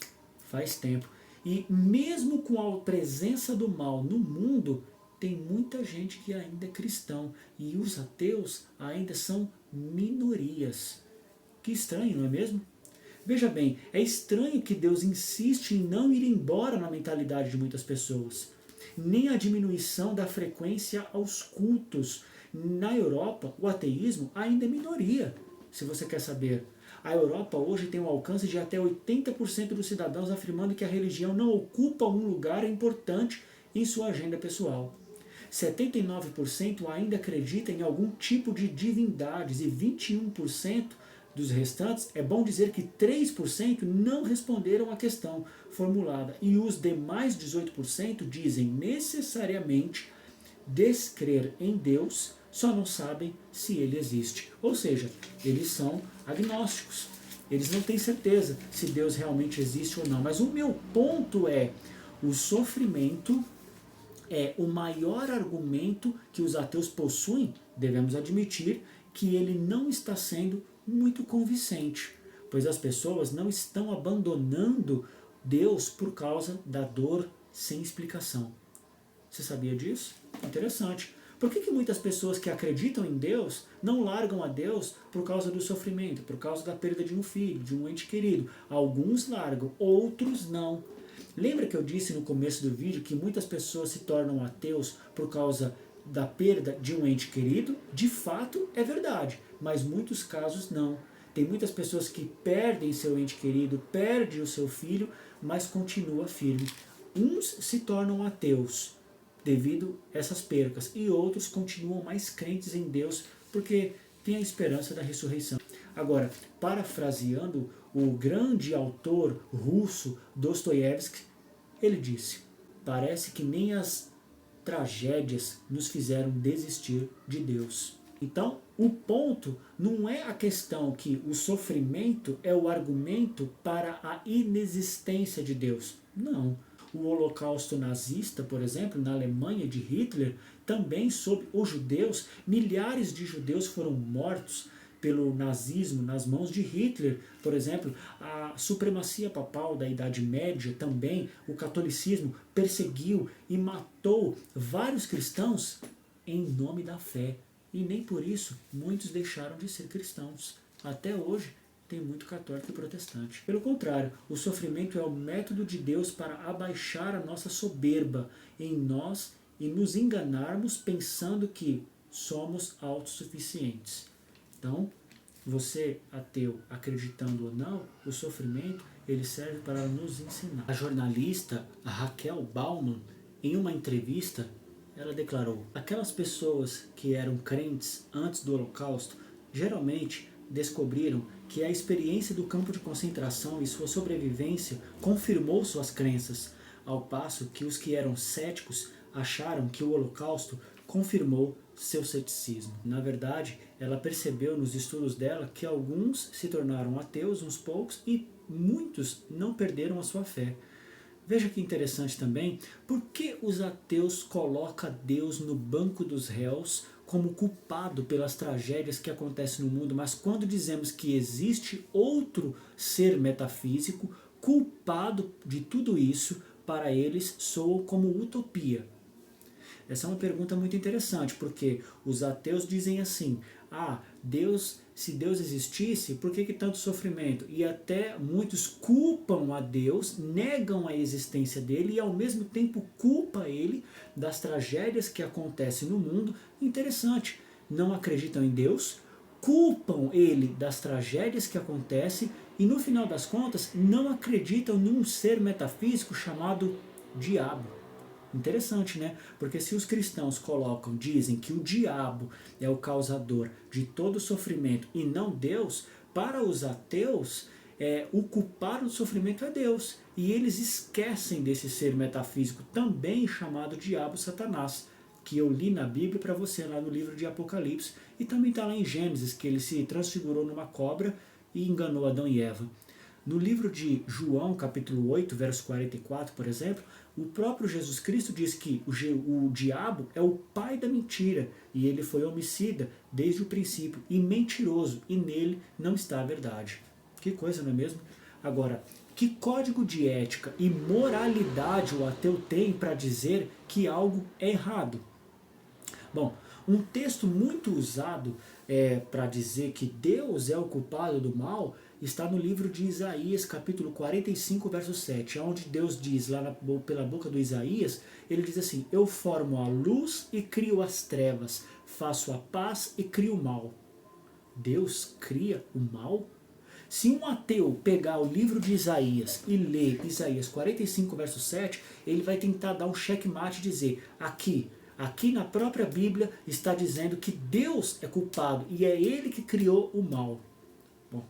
[SPEAKER 1] faz tempo. E mesmo com a presença do mal no mundo, tem muita gente que ainda é cristão, e os ateus ainda são minorias. Que estranho, não é mesmo? Veja bem, é estranho que Deus insiste em não ir embora na mentalidade de muitas pessoas, nem a diminuição da frequência aos cultos. Na Europa, o ateísmo ainda é minoria, se você quer saber. A Europa hoje tem um alcance de até 80% dos cidadãos afirmando que a religião não ocupa um lugar importante em sua agenda pessoal. 79% ainda acredita em algum tipo de divindades e 21% dos restantes, é bom dizer que 3% não responderam à questão formulada, e os demais 18% dizem necessariamente descrer em Deus, só não sabem se ele existe. Ou seja, eles são agnósticos. Eles não têm certeza se Deus realmente existe ou não. Mas o meu ponto é, o sofrimento é o maior argumento que os ateus possuem. Devemos admitir que ele não está sendo muito convincente. pois as pessoas não estão abandonando Deus por causa da dor sem explicação. Você sabia disso? Interessante. Por que muitas pessoas que acreditam em Deus não largam a Deus por causa do sofrimento, por causa da perda de um filho, de um ente querido? Alguns largam, outros não. Lembra que eu disse no começo do vídeo que muitas pessoas se tornam ateus por causa da perda de um ente querido? De fato, é verdade, mas muitos casos não. Tem muitas pessoas que perdem seu ente querido, perdem o seu filho, mas continua firme. Uns se tornam ateus devido a essas percas e outros continuam mais crentes em Deus porque têm a esperança da ressurreição. Agora, parafraseando o grande autor russo Dostoiévski, ele disse: parece que nem as tragédias nos fizeram desistir de Deus. Então, o ponto não é a questão que o sofrimento é o argumento para a inexistência de Deus. Não. O Holocausto nazista, por exemplo, na Alemanha de Hitler, também sob os judeus, milhares de judeus foram mortos pelo nazismo nas mãos de Hitler. Por exemplo, a supremacia papal da Idade Média também, o catolicismo perseguiu e matou vários cristãos em nome da fé. E nem por isso muitos deixaram de ser cristãos. Até hoje tem muito católico e protestante. Pelo contrário, o sofrimento é o método de Deus para abaixar a nossa soberba em nós e nos enganarmos pensando que somos autossuficientes. Então, você ateu, acreditando ou não, o sofrimento ele serve para nos ensinar. A jornalista Raquel Bauman, em uma entrevista, ela declarou: aquelas pessoas que eram crentes antes do Holocausto geralmente descobriram que a experiência do campo de concentração e sua sobrevivência confirmou suas crenças, ao passo que os que eram céticos acharam que o Holocausto confirmou seu ceticismo. Na verdade, ela percebeu nos estudos dela que alguns se tornaram ateus, uns poucos, e muitos não perderam a sua fé. Veja que interessante também, por que os ateus colocam Deus no banco dos réus como culpado pelas tragédias que acontecem no mundo, mas quando dizemos que existe outro ser metafísico culpado de tudo isso, para eles soa como utopia? Essa é uma pergunta muito interessante, porque os ateus dizem assim: se Deus existisse, por que tanto sofrimento? E até muitos culpam a Deus, negam a existência dele e ao mesmo tempo culpam ele das tragédias que acontecem no mundo. Interessante, não acreditam em Deus, culpam ele das tragédias que acontecem e no final das contas não acreditam num ser metafísico chamado diabo. Interessante, né? Porque se os cristãos dizem que o diabo é o causador de todo sofrimento e não Deus, para os ateus, o culpado do sofrimento é Deus. E eles esquecem desse ser metafísico também chamado diabo, Satanás, que eu li na Bíblia para você lá no livro de Apocalipse, e também está lá em Gênesis, que ele se transfigurou numa cobra e enganou Adão e Eva. No livro de João, capítulo 8, verso 44, por exemplo, o próprio Jesus Cristo diz que o diabo é o pai da mentira e ele foi homicida desde o princípio e mentiroso, e nele não está a verdade. Que coisa, não é mesmo? Agora, que código de ética e moralidade o ateu tem para dizer que algo é errado? Bom, um texto muito usado para dizer que Deus é o culpado do mal está no livro de Isaías, capítulo 45, verso 7, onde Deus diz, lá pela boca do Isaías, ele diz assim: eu formo a luz e crio as trevas, faço a paz e crio o mal. Deus cria o mal? Se um ateu pegar o livro de Isaías e ler Isaías 45, verso 7, ele vai tentar dar um checkmate e dizer: aqui na própria Bíblia está dizendo que Deus é culpado e é ele que criou o mal. Bom,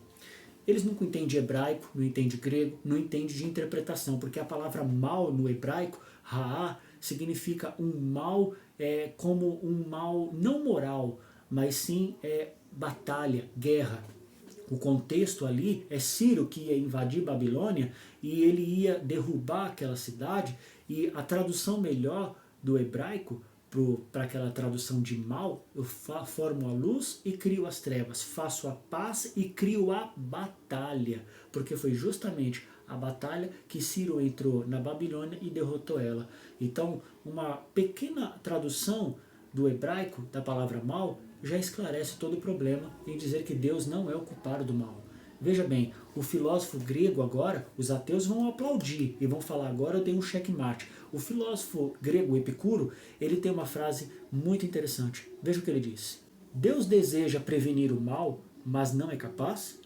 [SPEAKER 1] eles nunca entendem hebraico, não entendem grego, não entendem de interpretação, porque a palavra mal no hebraico, raá, significa um mal como um mal não moral, mas sim batalha, guerra. O contexto ali é Ciro que ia invadir Babilônia e ele ia derrubar aquela cidade, e a tradução melhor do hebraico para aquela tradução de mal, eu formo a luz e crio as trevas, faço a paz e crio a batalha, porque foi justamente a batalha que Ciro entrou na Babilônia e derrotou ela. Então, uma pequena tradução do hebraico da palavra mal já esclarece todo o problema em dizer que Deus não é o culpado do mal. Veja bem, o filósofo grego agora, os ateus vão aplaudir e vão falar, agora eu dei um checkmate. O filósofo grego Epicuro, ele tem uma frase muito interessante. Veja o que ele diz. Deus deseja prevenir o mal, mas não é capaz?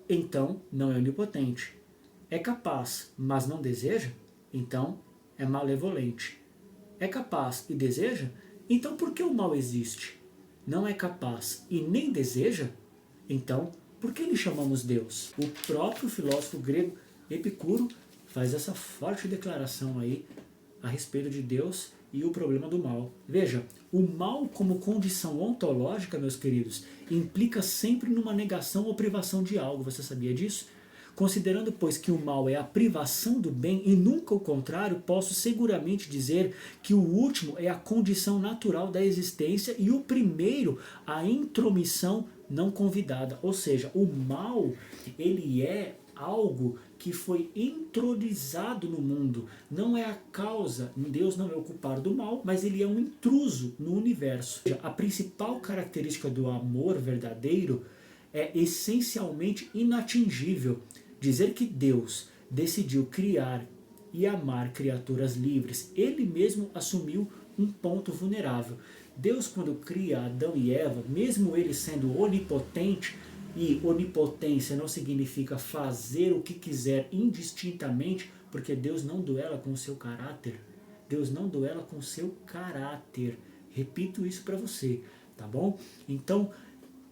[SPEAKER 1] Então não é onipotente. É capaz, mas não deseja? Então é malevolente. É capaz e deseja? Então por que o mal existe? Não é capaz e nem deseja? Então por que lhe chamamos Deus? O próprio filósofo grego Epicuro faz essa forte declaração aí a respeito de Deus e o problema do mal. Veja, o mal como condição ontológica, meus queridos, implica sempre numa negação ou privação de algo. Você sabia disso? Considerando, pois, que o mal é a privação do bem e nunca o contrário, posso seguramente dizer que o último é a condição natural da existência e o primeiro a intromissão não convidada. Ou seja, o mal, ele é algo que foi entronizado no mundo. Não é a causa, Deus não é o culpado do mal, mas ele é um intruso no universo. A principal característica do amor verdadeiro é essencialmente inatingível. Dizer que Deus decidiu criar e amar criaturas livres, ele mesmo assumiu um ponto vulnerável. Deus, quando cria Adão e Eva, mesmo ele sendo onipotente, e onipotência não significa fazer o que quiser indistintamente, porque Deus não duela com o seu caráter. Deus não duela com o seu caráter. Repito isso para você, tá bom? Então,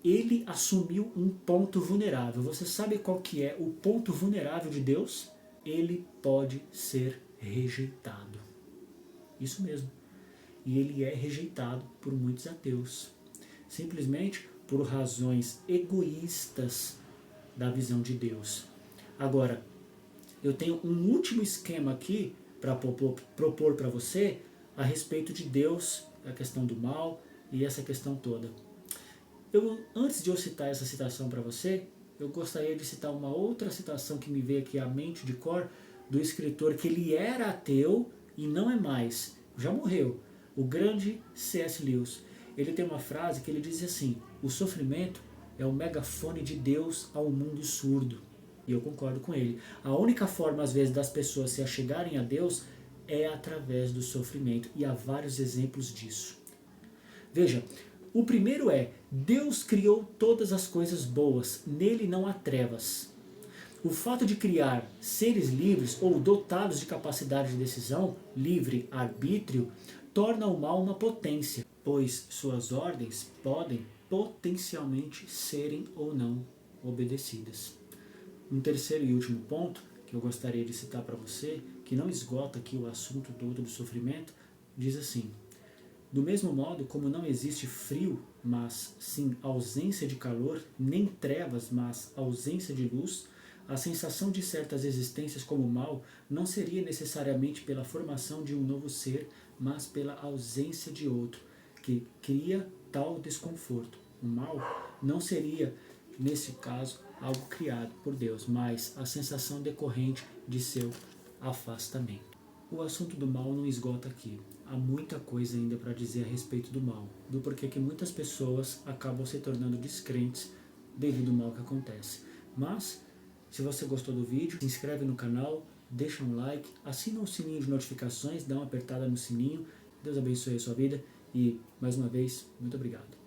[SPEAKER 1] ele assumiu um ponto vulnerável. Você sabe qual que é o ponto vulnerável de Deus? Ele pode ser rejeitado. Isso mesmo. E ele é rejeitado por muitos ateus. Simplesmente por razões egoístas da visão de Deus. Agora, eu tenho um último esquema aqui para propor para você a respeito de Deus, a questão do mal e essa questão toda. Antes de eu citar essa citação para você, eu gostaria de citar uma outra citação que me veio aqui à mente de cor, do escritor que ele era ateu e não é mais, já morreu, o grande C.S. Lewis. Ele tem uma frase que ele diz assim: o sofrimento é o megafone de Deus ao mundo surdo. E eu concordo com ele. A única forma, às vezes, das pessoas se achegarem a Deus é através do sofrimento. E há vários exemplos disso. Veja, o primeiro é: Deus criou todas as coisas boas, nele não há trevas. O fato de criar seres livres ou dotá-los de capacidade de decisão, livre arbítrio, torna o mal uma potência, pois suas ordens podem potencialmente serem ou não obedecidas. Um terceiro e último ponto que eu gostaria de citar para você, que não esgota aqui o assunto todo do sofrimento, diz assim: do mesmo modo como não existe frio, mas sim ausência de calor, nem trevas, mas ausência de luz, a sensação de certas existências como mal não seria necessariamente pela formação de um novo ser, mas pela ausência de outro, que cria tal desconforto. O mal não seria, nesse caso, algo criado por Deus, mas a sensação decorrente de seu afastamento. O assunto do mal não esgota aqui. Há muita coisa ainda para dizer a respeito do mal, do porquê que muitas pessoas acabam se tornando descrentes devido ao mal que acontece. Mas, se você gostou do vídeo, se inscreve no canal, deixa um like, assina o sininho de notificações, dá uma apertada no sininho. Deus abençoe a sua vida e, mais uma vez, muito obrigado.